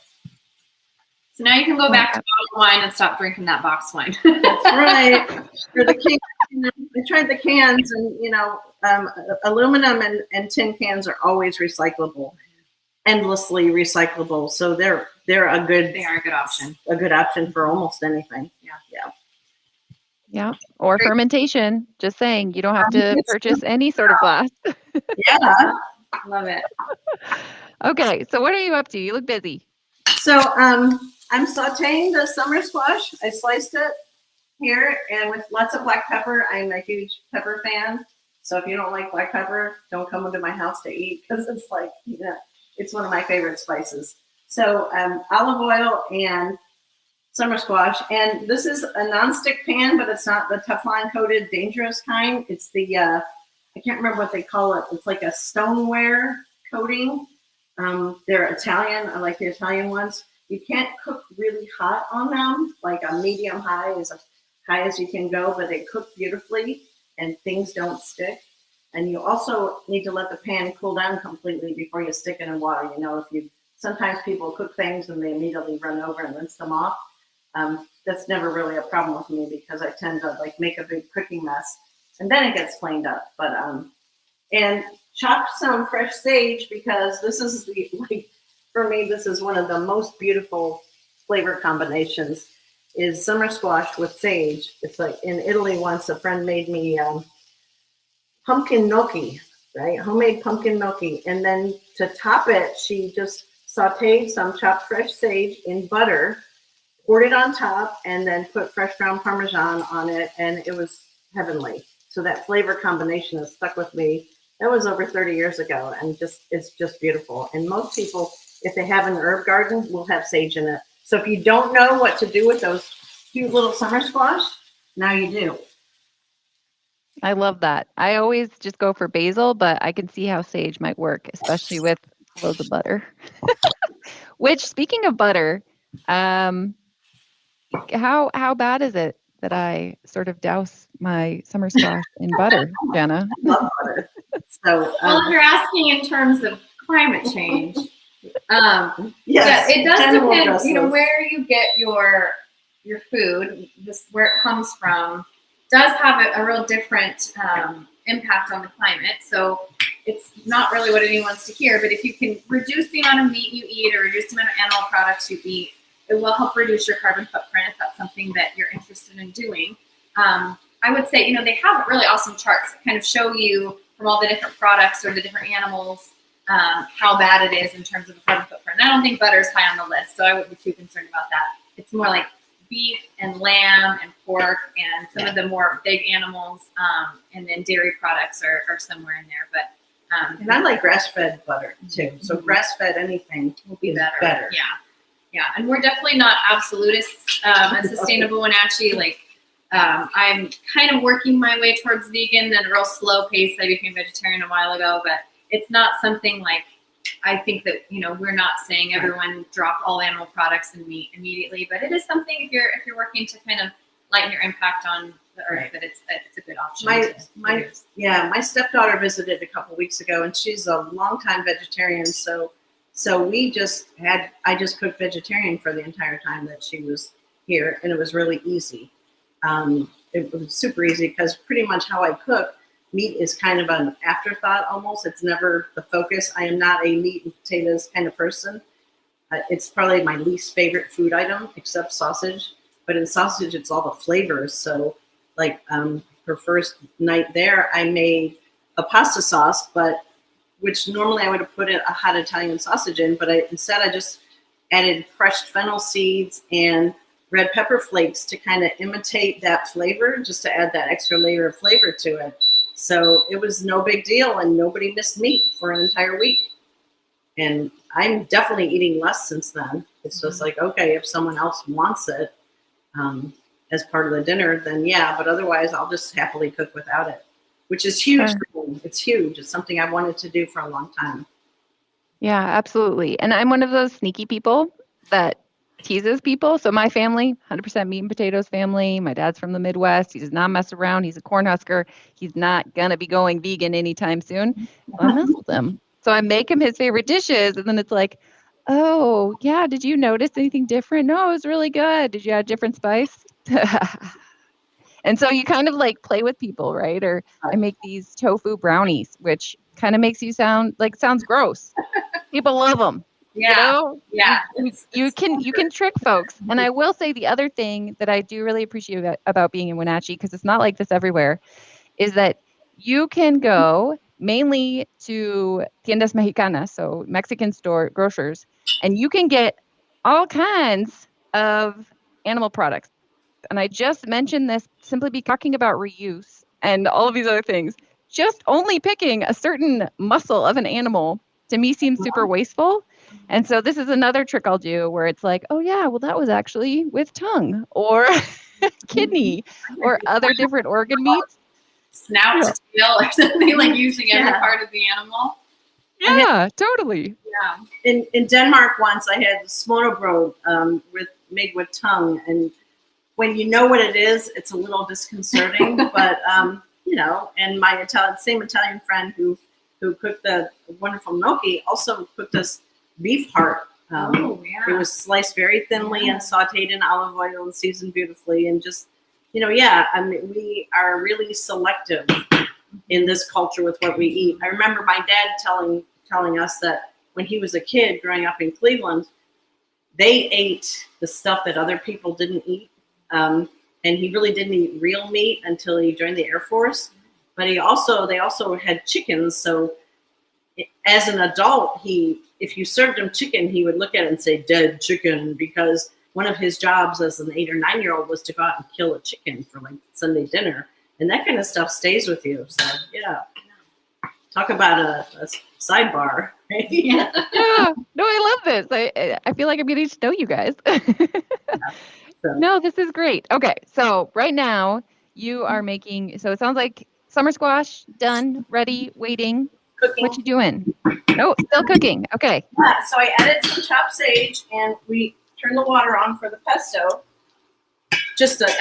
now you can go back to bottled wine and stop drinking that box wine. That's right. For the cans, you know, I tried the cans, and you know, aluminum and tin cans are always recyclable, endlessly recyclable. So they are a good option. A good option for almost anything. Yeah. Or fermentation. Just saying, you don't have to purchase any sort of glass. Yeah. Love it. Okay. So what are you up to? You look busy. So I'm sauteing the summer squash. I sliced it here, and with lots of black pepper. I'm a huge pepper fan. So if you don't like black pepper, don't come into my house to eat, because it's like, you know, it's one of my favorite spices. So olive oil and summer squash. And this is a nonstick pan, but it's not the Teflon coated dangerous kind. It's the, I can't remember what they call it. It's like a stoneware coating. They're Italian. I like the Italian ones. You can't cook really hot on them. Like a medium high is as high as you can go, but they cook beautifully and things don't stick. And you also need to let the pan cool down completely before you stick it in water. You know, sometimes people cook things and they immediately run over and rinse them off. That's never really a problem with me because I tend to like make a big cooking mess, and then it gets cleaned up. But and chop some fresh sage, because this is for me, this is one of the most beautiful flavor combinations is summer squash with sage. It's like in Italy once a friend made me pumpkin gnocchi, right? Homemade pumpkin gnocchi. And then to top it, she just sauteed some chopped fresh sage in butter, poured it on top, and then put fresh ground Parmesan on it. And it was heavenly. So that flavor combination has stuck with me. That was over 30 years ago, and it's just beautiful. And most people, if they have an herb garden, will have sage in it. So if you don't know what to do with those cute little summer squash, now you do. I love that. I always just go for basil, but I can see how sage might work, especially with loads of butter. Which, speaking of butter, how bad is it that I sort of douse my summer squash in butter, Jana? I love butter. So, well, if you're asking in terms of climate change, yes, yeah, it does general depend. dresses. You know, where you get your food, where it comes from, does have a real different impact on the climate. So it's not really what anyone wants to hear. But if you can reduce the amount of meat you eat or reduce the amount of animal products you eat, it will help reduce your carbon footprint if that's something that you're interested in doing. I would say, you know, they have really awesome charts that kind of show you from all the different products or the different animals how bad it is in terms of the carbon footprint. And I don't think butter is high on the list, so I wouldn't be too concerned about that. It's more like beef and lamb and pork and some of the more big animals, and then dairy products are somewhere in there. But and I like grass-fed butter too. So grass-fed anything will be is better. Yeah, and we're definitely not absolutists at Sustainable Wenatchee. Like, I'm kind of working my way towards vegan at a real slow pace. I became vegetarian a while ago, but it's not something like I think that, we're not saying everyone drop all animal products and meat immediately, but it is something if you're working to kind of lighten your impact on the earth, that it's a good option. My stepdaughter visited a couple weeks ago, and she's a longtime vegetarian. So I just cooked vegetarian for the entire time that she was here, and it was really easy. It was super easy because pretty much how I cook, meat is kind of an afterthought almost. It's never the focus. I am not a meat and potatoes kind of person. It's probably my least favorite food item except sausage. But in sausage, it's all the flavors. So like her first night there, I made a pasta sauce, which normally I would have put a hot Italian sausage in, but instead I just added crushed fennel seeds and red pepper flakes to kind of imitate that flavor, just to add that extra layer of flavor to it. So it was no big deal, and nobody missed meat for an entire week. And I'm definitely eating less since then. It's just like, okay, if someone else wants it as part of the dinner, then yeah, but otherwise I'll just happily cook without it, which is huge. It's huge. It's something I've wanted to do for a long time. Yeah, absolutely. And I'm one of those sneaky people that teases people. So my family, 100% meat and potatoes family. My dad's from the Midwest. He does not mess around. He's a Cornhusker. He's not going to be going vegan anytime soon. I mess with him. So I make him his favorite dishes. And then it's like, oh, yeah, did you notice anything different? No, it was really good. Did you add different spice? And so you kind of like play with people, right? Or I make these tofu brownies, which kind of makes you sounds gross. People love them. Yeah. Yeah. You can trick folks. And I will say the other thing that I do really appreciate about being in Wenatchee, because it's not like this everywhere, is that you can go mainly to tiendas mexicanas, so Mexican grocers, and you can get all kinds of animal products. And I just mentioned this simply be talking about reuse and all of these other things. Just only picking a certain muscle of an animal to me seems super wasteful. And so this is another trick I'll do where it's like, oh yeah, well that was actually with tongue or kidney or other different organ meats. Snout to tail or something, like using every part of the animal. Yeah, totally. Yeah. In Denmark once I had smørrebrød made with tongue, and when you know what it is, it's a little disconcerting, but and my same Italian friend who cooked the wonderful gnocchi also cooked us beef heart. It was sliced very thinly and sauteed in olive oil and seasoned beautifully, and just we are really selective in this culture with what we eat. I remember my dad telling us that when he was a kid growing up in Cleveland, they ate the stuff that other people didn't eat. And he really didn't eat real meat until he joined the Air Force. But they also had chickens. So as an adult, if you served him chicken, he would look at it and say dead chicken, because one of his jobs as an 8 or 9-year-old was to go out and kill a chicken for like Sunday dinner. And that kind of stuff stays with you. So yeah, talk about a sidebar. Right? Yeah. No, I love this. I feel like I'm getting to know you guys. No, this is great. Okay, so right now you are making. So it sounds like summer squash done, ready, waiting. Cooking. What you doing? No, still cooking. Okay. Yeah, so I added some chopped sage, and we turned the water on for the pesto.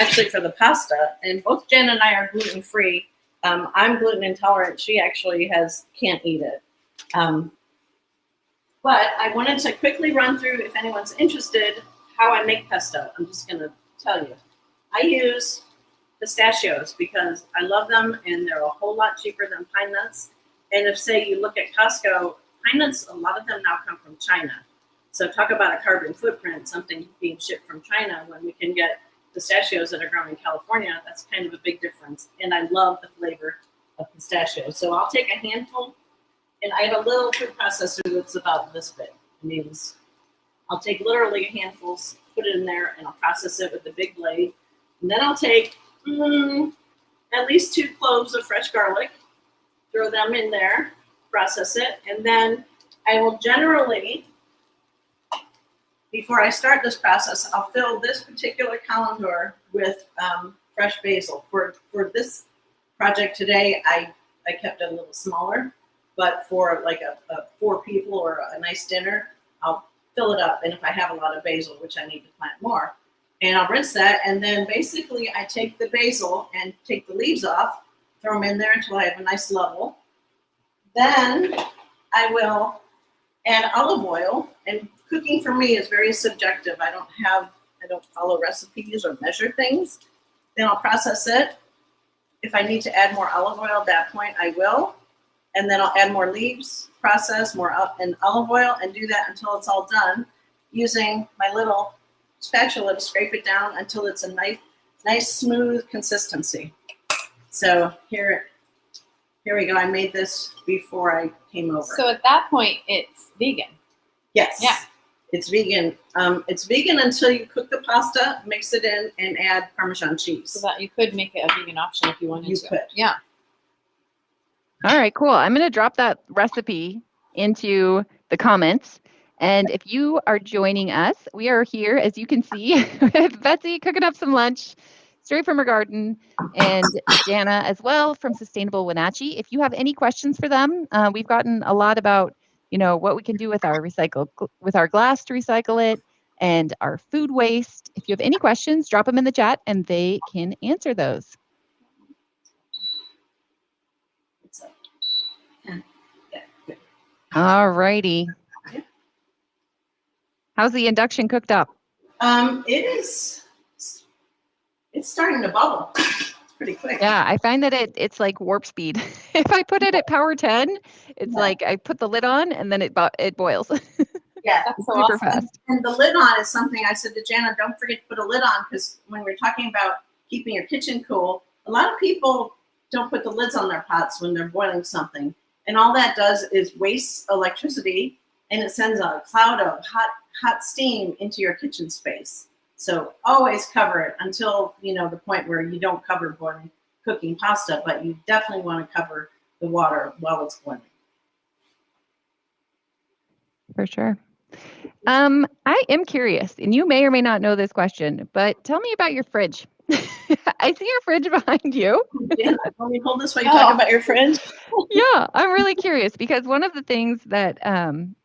Actually for the pasta, and both Jen and I are gluten free. I'm gluten intolerant. She actually can't eat it. But I wanted to quickly run through, if anyone's interested, how I make pesto. I'm just going to tell you. I use pistachios because I love them, and they're a whole lot cheaper than pine nuts. And if, say, you look at Costco, pine nuts, a lot of them now come from China. So talk about a carbon footprint, something being shipped from China when we can get pistachios that are grown in California. That's kind of a big difference. And I love the flavor of pistachios. So I'll take a handful, and I have a little food processor that's about this big. I'll take literally a handful, put it in there, and I'll process it with a big blade. And then I'll take at least 2 cloves of fresh garlic, throw them in there, process it, and then I will generally, before I start this process, I'll fill this particular colander with fresh basil. For this project today, I kept it a little smaller. but for like a 4 people or a nice dinner, I'll fill it up. And if I have a lot of basil, which I need to plant more, and I'll rinse that. And then basically I take the basil and take the leaves off, throw them in there until I have a nice level. Then I will add olive oil, and cooking for me is very subjective. I don't follow recipes or measure things. Then I'll process it. If I need to add more olive oil at that point, I will. And then I'll add more leaves, process more and olive oil, and do that until it's all done using my little spatula to scrape it down until it's a nice smooth consistency. So here we go. I made this before I came over. So at that point, it's vegan. Yes. Yeah. It's vegan. It's vegan until you cook the pasta, mix it in, and add Parmesan cheese. So that you could make it a vegan option if you wanted You to. could. Yeah. All right, cool. I'm going to drop that recipe into the comments. And if you are joining us, we are here, as you can see, with Betsy cooking up some lunch straight from her garden, and Jana as well from Sustainable Wenatchee. If you have any questions for them, we've gotten a lot about, what we can do with our glass to recycle it and our food waste. If you have any questions, drop them in the chat and they can answer those. All righty. How's the induction cooktop? It's starting to bubble. It's pretty quick. Yeah, I find that it's like warp speed. If I put it at power 10, it's like I put the lid on and then it boils. Yeah, That's so Super awesome. fast. And the lid on is something I said to Jana, don't forget to put a lid on, because when we're talking about keeping your kitchen cool, a lot of people don't put the lids on their pots when they're boiling something. And all that does is waste electricity, and it sends a cloud of hot steam into your kitchen space. So always cover it until, the point where you don't cover cooking pasta, but you definitely want to cover the water while it's boiling. For sure. I am curious, and you may or may not know this question, but tell me about your fridge. I see your fridge behind you. Yeah, let me hold this while you talk about your fridge. Yeah, I'm really curious because one of the things that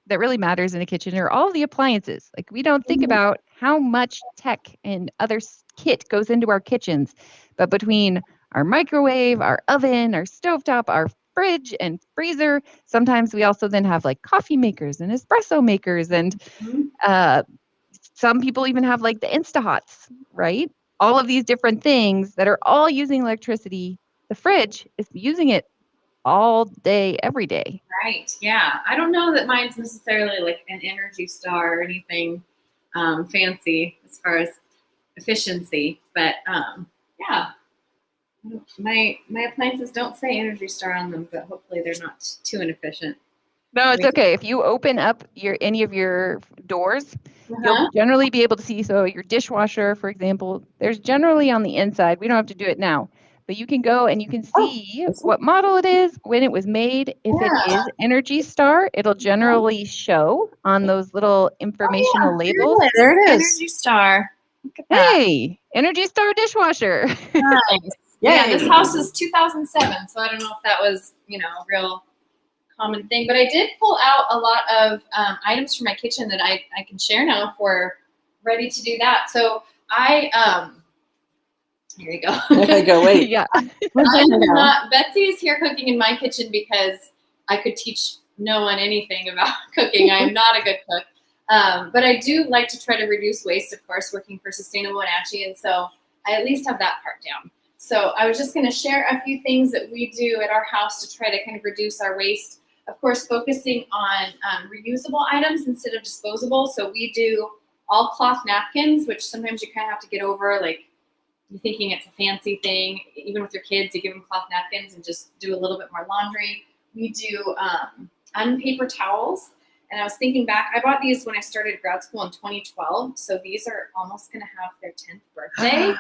really matters in a kitchen are all the appliances. Like, we don't think about how much tech and other kit goes into our kitchens, but between our microwave, our oven, our stovetop, our fridge and freezer, sometimes we also then have like coffee makers and espresso makers, and some people even have like the Instahots, right? All of these different things that are all using electricity. The fridge is using it all day, every day. Right. Yeah. I don't know that mine's necessarily like an Energy Star or anything fancy as far as efficiency, but yeah. My appliances don't say Energy Star on them, but hopefully they're not too inefficient. No, it's okay. If you open up any of your doors, you'll generally be able to see. So your dishwasher, for example, there's generally on the inside. We don't have to do it now, but you can go and you can see what model it is, when it was made. If it is Energy Star, it'll generally show on those little informational labels. There it is. Energy Star. Look at that. Hey, Energy Star dishwasher. Nice. Yeah, this house is 2007, so I don't know if that was, a real common thing. But I did pull out a lot of items from my kitchen that I can share now if we're ready to do that. So here you go. Okay, go wait. Yeah. Betsy is here cooking in my kitchen because I could teach no one anything about cooking. I am not a good cook. But I do like to try to reduce waste, of course, working for Sustainable Wenatchee. And so I at least have that part down. So I was just going to share a few things that we do at our house to try to kind of reduce our waste. Of course, focusing on reusable items instead of disposable. So we do all cloth napkins, which sometimes you kind of have to get over, like you're thinking it's a fancy thing. Even with your kids, you give them cloth napkins and just do a little bit more laundry. We do Unpaper Towels. And I was thinking back, I bought these when I started grad school in 2012. So these are almost going to have their 10th birthday.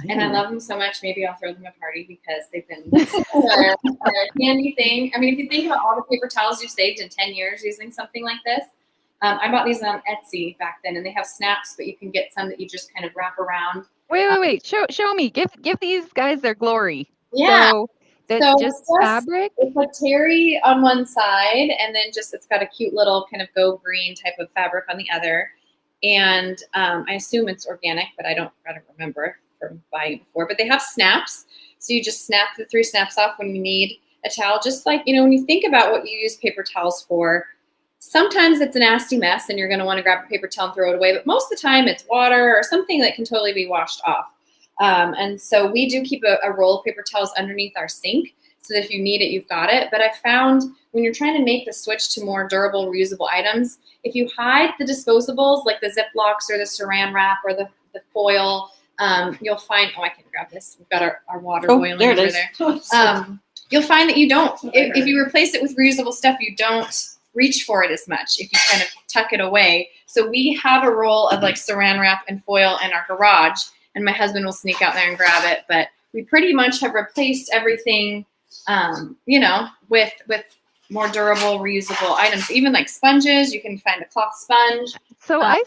And I love them so much. Maybe I'll throw them a party because they've been they're a handy thing. I mean, if you think about all the paper towels you've saved in 10 years using something like this, I bought these on Etsy back then, and they have snaps, but you can get some that you just kind of wrap around. Wait. Show me. Give these guys their glory. Yeah. So That's So just it's fabric? It's like terry on one side, and then it's got a cute little kind of go green type of fabric on the other. And I assume it's organic, but I don't remember from buying it before. But they have snaps, so you just snap the 3 snaps off when you need a towel. Just like, when you think about what you use paper towels for, sometimes it's a nasty mess and you're going to want to grab a paper towel and throw it away. But most of the time it's water or something that can totally be washed off. And so we do keep a roll of paper towels underneath our sink so that if you need it, you've got it. But I found when you're trying to make the switch to more durable, reusable items, if you hide the disposables like the Ziplocs or the saran wrap or the foil, you'll find, I can grab this. We've got our water boiling there it over is. there. You'll find that you don't, if you replace it with reusable stuff, you don't reach for it as much if you kind of tuck it away. So we have a roll of like saran wrap and foil in our garage, and my husband will sneak out there and grab it. But we pretty much have replaced everything, with more durable, reusable items. Even like sponges, you can find a cloth sponge. So I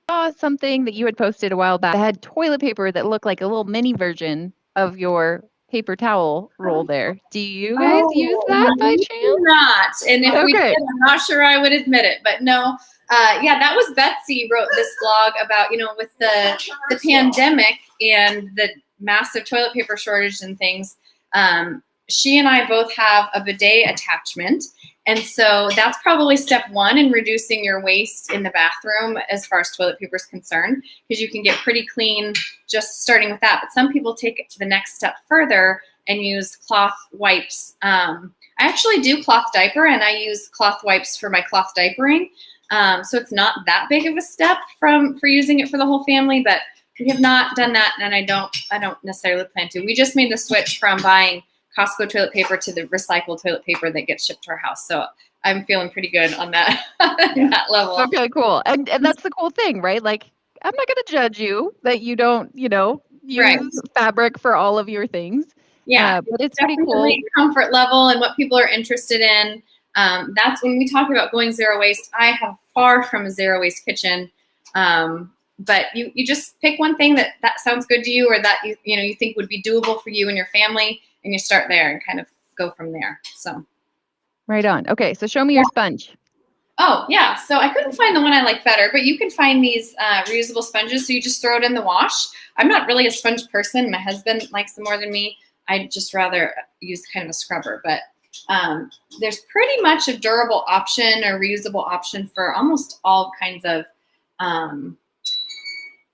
saw something that you had posted a while back that had toilet paper that looked like a little mini version of your paper towel roll there. Do you guys use that by chance? Not. And if we Okay. did, I'm not sure I would admit it. But no, that was Betsy wrote this blog about, with the pandemic and the massive toilet paper shortage and things. She and I both have a bidet attachment. And so that's probably step 1 in reducing your waste in the bathroom as far as toilet paper is concerned, because you can get pretty clean just starting with that. But some people take it to the next step further and use cloth wipes. I actually do cloth diaper, and I use cloth wipes for my cloth diapering. So it's not that big of a step for using it for the whole family, but we have not done that, and I don't necessarily plan to. We just made the switch from buying Costco toilet paper to the recycled toilet paper that gets shipped to our house. So I'm feeling pretty good on that, that level. Okay, cool. And that's the cool thing, right? Like, I'm not going to judge you that you don't, use fabric for all of your things. Yeah, but it's pretty cool. Comfort level and what people are interested in. That's when we talk about going zero waste. I have far from a zero waste kitchen. But you just pick one thing that sounds good to you, or that you think would be doable for you and your family, and you start there and kind of go from there. So right on. Okay, so show me your sponge. Oh yeah, so I couldn't find the one I like better, but you can find these reusable sponges. So you just throw it in the wash. I'm not really a sponge person. My husband likes them more than me. I'd just rather use kind of a scrubber, but there's pretty much a durable option or reusable option for almost all kinds of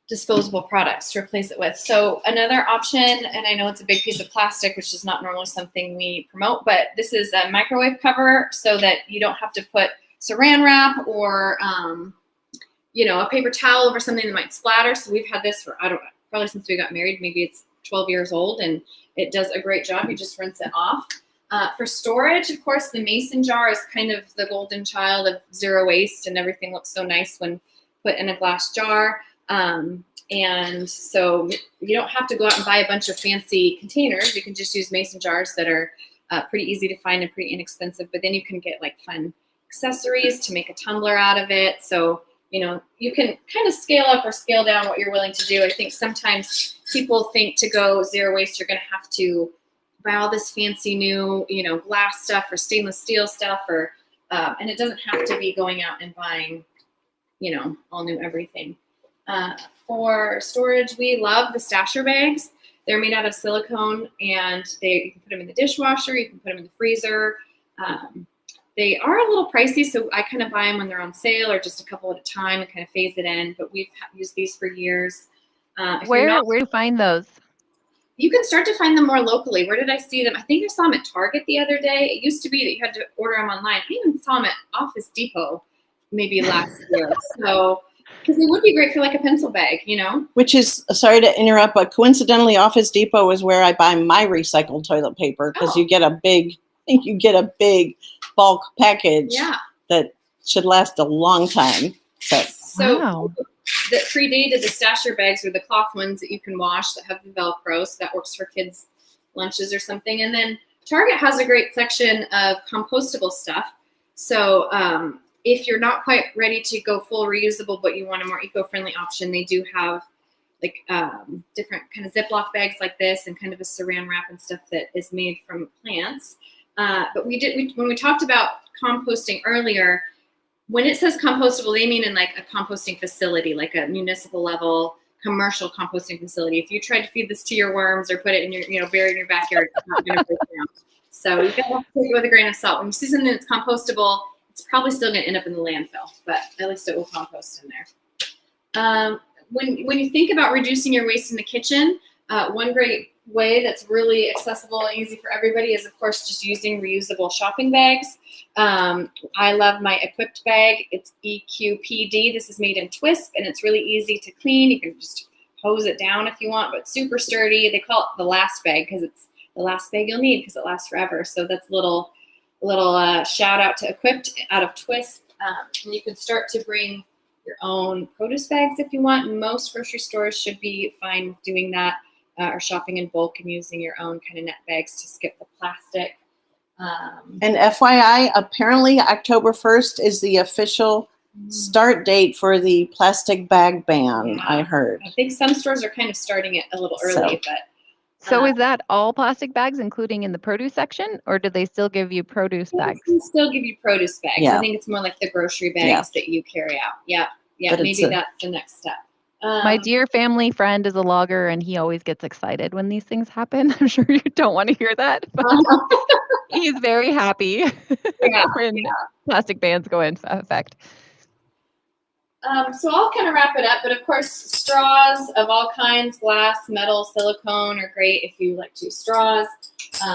disposable products to replace it with. So another option, and I know it's a big piece of plastic, which is not normally something we promote, but this is a microwave cover so that you don't have to put saran wrap or, a paper towel over something that might splatter. So we've had this for, probably since we got married. Maybe it's 12 years old, and it does a great job. You just rinse it off. For storage, of course, the mason jar is kind of the golden child of zero waste, and everything looks so nice when put in a glass jar. And so you don't have to go out and buy a bunch of fancy containers. You can just use mason jars that are pretty easy to find and pretty inexpensive, but then you can get like fun accessories to make a tumbler out of it. So, you can kind of scale up or scale down what you're willing to do. I think sometimes people think to go zero waste, you're going to have to buy all this fancy new, glass stuff or stainless steel stuff, or and it doesn't have to be going out and buying, all new everything. For storage, we love the stasher bags. They're made out of silicone, and you can put them in the dishwasher, you can put them in the freezer. They are a little pricey, so I kind of buy them when they're on sale or just a couple at a time and kind of phase it in, but we've used these for years. Where do you find those? You can start to find them more locally. Where did I see them? I think I saw them at Target the other day. It used to be that you had to order them online. I even saw them at Office Depot maybe last year. So, because they would be great for like a pencil bag, Which is, sorry to interrupt, but coincidentally, Office Depot is where I buy my recycled toilet paper, because you get a big bulk package that should last a long time. So wow. That predated the stasher bags, or the cloth ones that you can wash that have the Velcro, so that works for kids' lunches or something. And then Target has a great section of compostable stuff. So if you're not quite ready to go full reusable, but you want a more eco-friendly option, they do have different kind of Ziploc bags like this and kind of a saran wrap and stuff that is made from plants. But when we talked about composting earlier, when it says compostable, they mean in like a composting facility, like a municipal level commercial composting facility. If you tried to feed this to your worms or put it in your, bury it in your backyard, it's not going to break down. So you've got to take it with a grain of salt. When you see something that's compostable, it's probably still going to end up in the landfill, but at least it will compost in there. When you think about reducing your waste in the kitchen, one great way that's really accessible and easy for everybody is, of course, just using reusable shopping bags. I love my Equipped bag. It's EQPD. This is made in Twist, and it's really easy to clean. You can just hose it down if you want, but super sturdy. They call it the last bag because it's the last bag you'll need because it lasts forever. So that's a little shout out to Equipped out of Twist. And you can start to bring your own produce bags if you want. Most grocery stores should be fine with doing that, or shopping in bulk and using your own kind of net bags to skip the plastic. And FYI, apparently October 1st is the official start date for the plastic bag ban, Yeah. I heard. I think some stores are kind of starting it a little early, So is that all plastic bags, including in the produce section, or do they still give you produce bags? They can still give you produce bags. Yeah. I think it's more like the grocery bags that you carry out. Yeah, But maybe that's the next step. My dear family friend is a logger, and he always gets excited when these things happen. I'm sure you don't want to hear that, but he's very happy when plastic bans go into effect. So I'll kind of wrap it up, but of course, straws of all kinds, glass, metal, silicone are great if you like to use straws.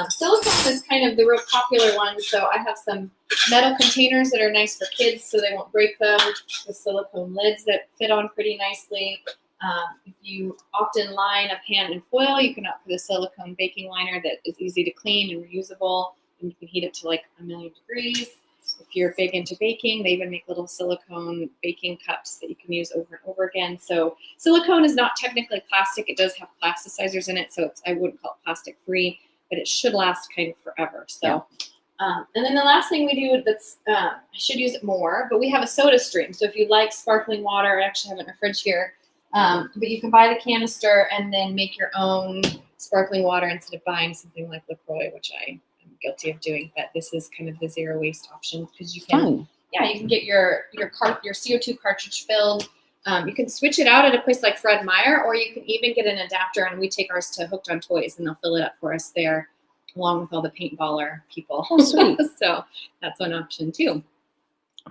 Silicone is kind of the real popular one, so I have some metal containers that are nice for kids so they won't break them, with silicone lids that fit on pretty nicely. If you often line a pan in foil, you can opt for the silicone baking liner that is easy to clean and reusable, and you can heat it to like 1,000,000 degrees. If you're big into baking, they even make little silicone baking cups that you can use over and over again. So silicone is not technically plastic. It does have plasticizers in it, so I wouldn't call it plastic free, but it should last kind of forever. So, and then the last thing we do that's, I should use it more, but we have a soda stream. So if you like sparkling water, I actually have it in our fridge here, but you can buy the canister and then make your own sparkling water instead of buying something like LaCroix, which I guilty of doing, but this is kind of the zero waste option because you can, you can get your CO2 cartridge filled. You can switch it out at a place like Fred Meyer, or you can even get an adapter, and we take ours to Hooked on Toys, and they'll fill it up for us there, along with all the paintballer people. Oh, sweet. So that's one option too.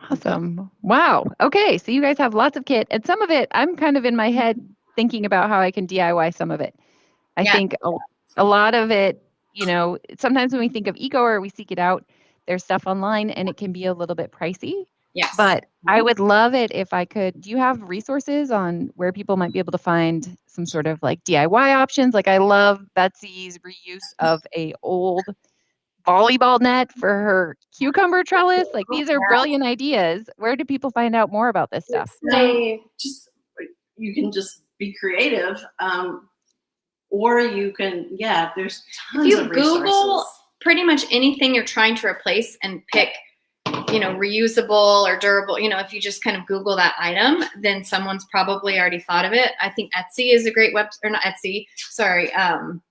Awesome. Wow. Okay. So you guys have lots of kit, and some of it, I'm kind of in my head thinking about how I can DIY some of it. I think a lot of it, sometimes when we think of eco or we seek it out, there's stuff online and it can be a little bit pricey. Yes. But I would love it if I could. Do you have resources on where people might be able to find some sort of like DIY options? Like I love Betsy's reuse of a old volleyball net for her cucumber trellis. Like these are brilliant ideas. Where do people find out more about this stuff? You can just be creative. Or you can, there's tons of resources. If you Google pretty much anything you're trying to replace and pick, reusable or durable, if you just kind of Google that item, then someone's probably already thought of it. I think Etsy is a great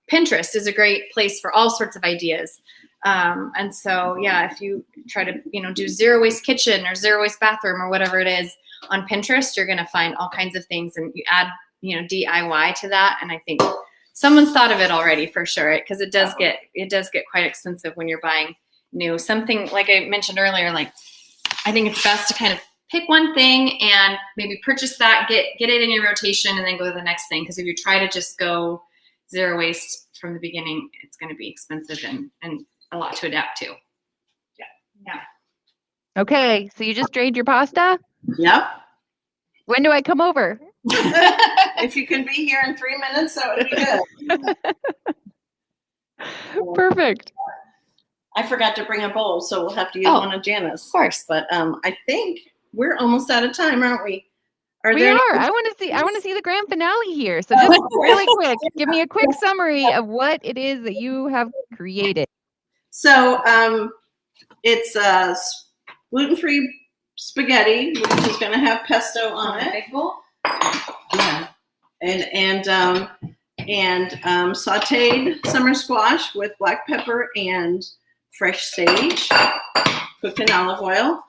Pinterest is a great place for all sorts of ideas. And so, if you try to, do zero waste kitchen or zero waste bathroom or whatever it is on Pinterest, you're going to find all kinds of things, and you add, DIY to that. And I think someone's thought of it already for sure, because it does get quite expensive when you're buying new. Something like I mentioned earlier, like I think it's best to kind of pick one thing and maybe purchase that, get it in your rotation, and then go to the next thing. Because if you try to just go zero waste from the beginning, it's going to be expensive and a lot to adapt to. Yeah. Okay, so you just drained your pasta? Yep. When do I come over? If you can be here in 3 minutes, that would be good. Perfect. I forgot to bring a bowl, so we'll have to use one of Jana's. Of course. But I think we're almost out of time, aren't we? I want to see the grand finale here. So just really quick, give me a quick summary of what it is that you have created. So it's gluten-free spaghetti, which is going to have pesto on it. Big bowl? Yeah. and sauteed summer squash with black pepper and fresh sage, cooked in olive oil.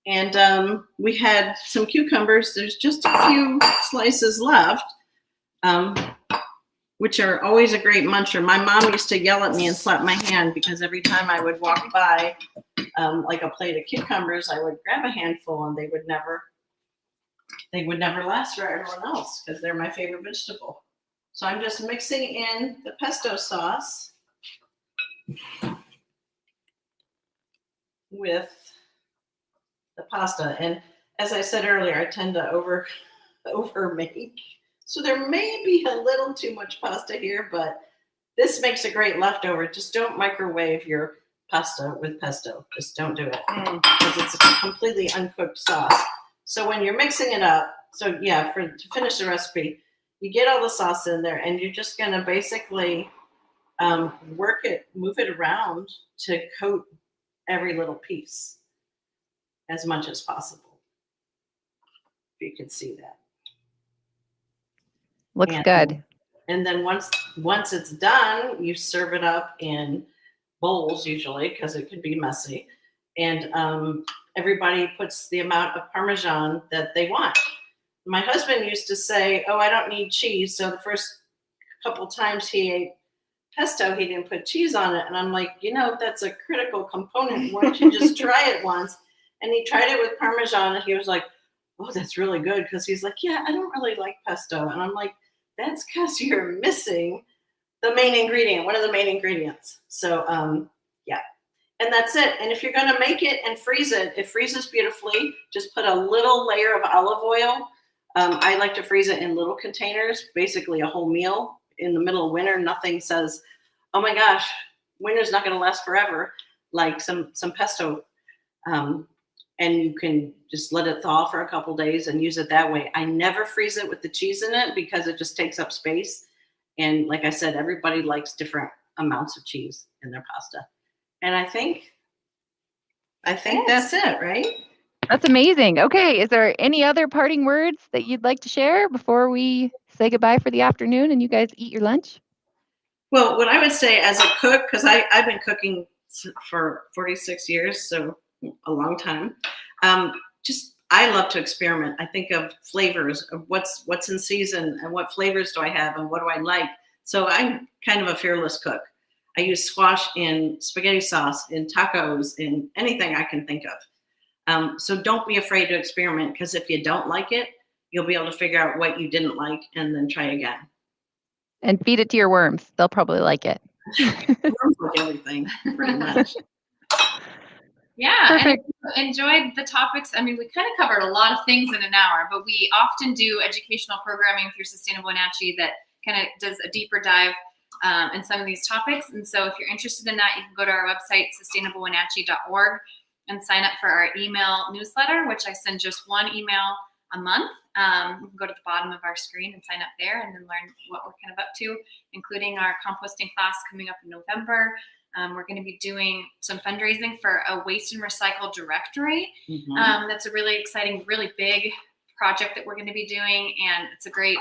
And we had some cucumbers. There's just a few slices left, which are always a great muncher. My mom used to yell at me and slap my hand because every time I would walk by like a plate of cucumbers, I would grab a handful and they would never last for everyone else because they're my favorite vegetable. So I'm just mixing in the pesto sauce with the pasta. And as I said earlier, I tend to over make. So there may be a little too much pasta here, but this makes a great leftover. Just don't microwave your pasta with pesto. Just don't do it because it's a completely uncooked sauce. So when you're mixing it up, so yeah, to finish the recipe, you get all the sauce in there and you're just going to basically move it around to coat every little piece as much as possible. If you can see that. Looks good. And then once it's done, you serve it up in bowls usually because it could be messy. And everybody puts the amount of Parmesan that they want. My husband used to say, "Oh, I don't need cheese." So the first couple times he ate pesto, he didn't put cheese on it. And I'm like, that's a critical component. Why don't you just try it once? And he tried it with Parmesan and he was like, "Oh, that's really good." Because he's like, "Yeah, I don't really like pesto." And I'm like, that's because you're missing the main ingredient, one of the main ingredients. So, yeah. And that's it. And if you're going to make it and freeze it, it freezes beautifully. Just put a little layer of olive oil. I like to freeze it in little containers, basically a whole meal. In the middle of winter, nothing says, "Oh my gosh, winter's not going to last forever," like some pesto. And you can just let it thaw for a couple days and use it that way. I never freeze it with the cheese in it because it just takes up space. And like I said, everybody likes different amounts of cheese in their pasta. And I think that's it, right? That's amazing. Okay, is there any other parting words that you'd like to share before we say goodbye for the afternoon and you guys eat your lunch? Well, what I would say as a cook, because I've been cooking for 46 years, so a long time. I love to experiment. I think of flavors of what's in season and what flavors do I have and what do I like. So I'm kind of a fearless cook. I use squash in spaghetti sauce, in tacos, in anything I can think of. So don't be afraid to experiment because if you don't like it, you'll be able to figure out what you didn't like and then try again. And feed it to your worms. They'll probably like it. Worms like everything, pretty much. Yeah, Perfect. and enjoyed the topics. I mean, we kind of covered a lot of things in an hour, but we often do educational programming through Sustainable Wenatchee that kind of does a deeper dive in some of these topics. And so if you're interested in that, you can go to our website, sustainablewenatchee.org, and sign up for our email newsletter, which I send just one email a month. You can go to the bottom of our screen and sign up there and then learn what we're kind of up to, including our composting class coming up in November. We're going to be doing some fundraising for a waste and recycle directory. That's a really exciting, really big project that we're going to be doing. And it's a great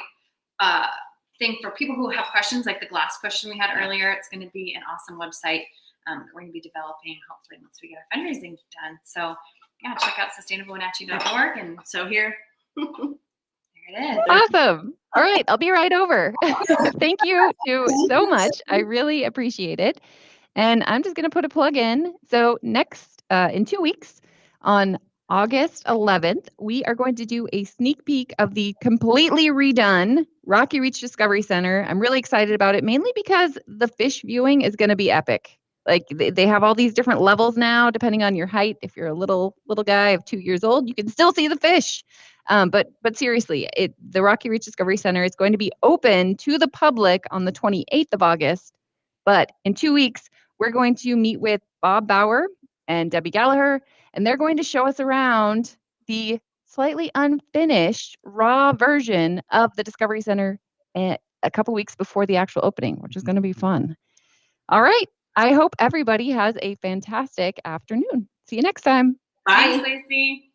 thing for people who have questions like the glass question we had earlier. It's going to be an awesome website that we're going to be developing hopefully once we get our fundraising done. So yeah, check out sustainablewenatchee.org. And so here. There it is. Awesome. All right, I'll be right over. Thank you so much. I really appreciate it. And I'm just going to put a plug in. So next, in 2 weeks, on August 11th, we are going to do a sneak peek of the completely redone Rocky Reach Discovery Center. I'm really excited about it, mainly because the fish viewing is going to be epic. Like they have all these different levels now, depending on your height. If you're a little guy of 2 years old, you can still see the fish. But seriously, the Rocky Reach Discovery Center is going to be open to the public on the 28th of August. But in 2 weeks, we're going to meet with Bob Bauer and Debbie Gallagher, and they're going to show us around the slightly unfinished raw version of the Discovery Center a couple weeks before the actual opening, which is going to be fun. All right. I hope everybody has a fantastic afternoon. See you next time. Bye. Thanks, Lacy.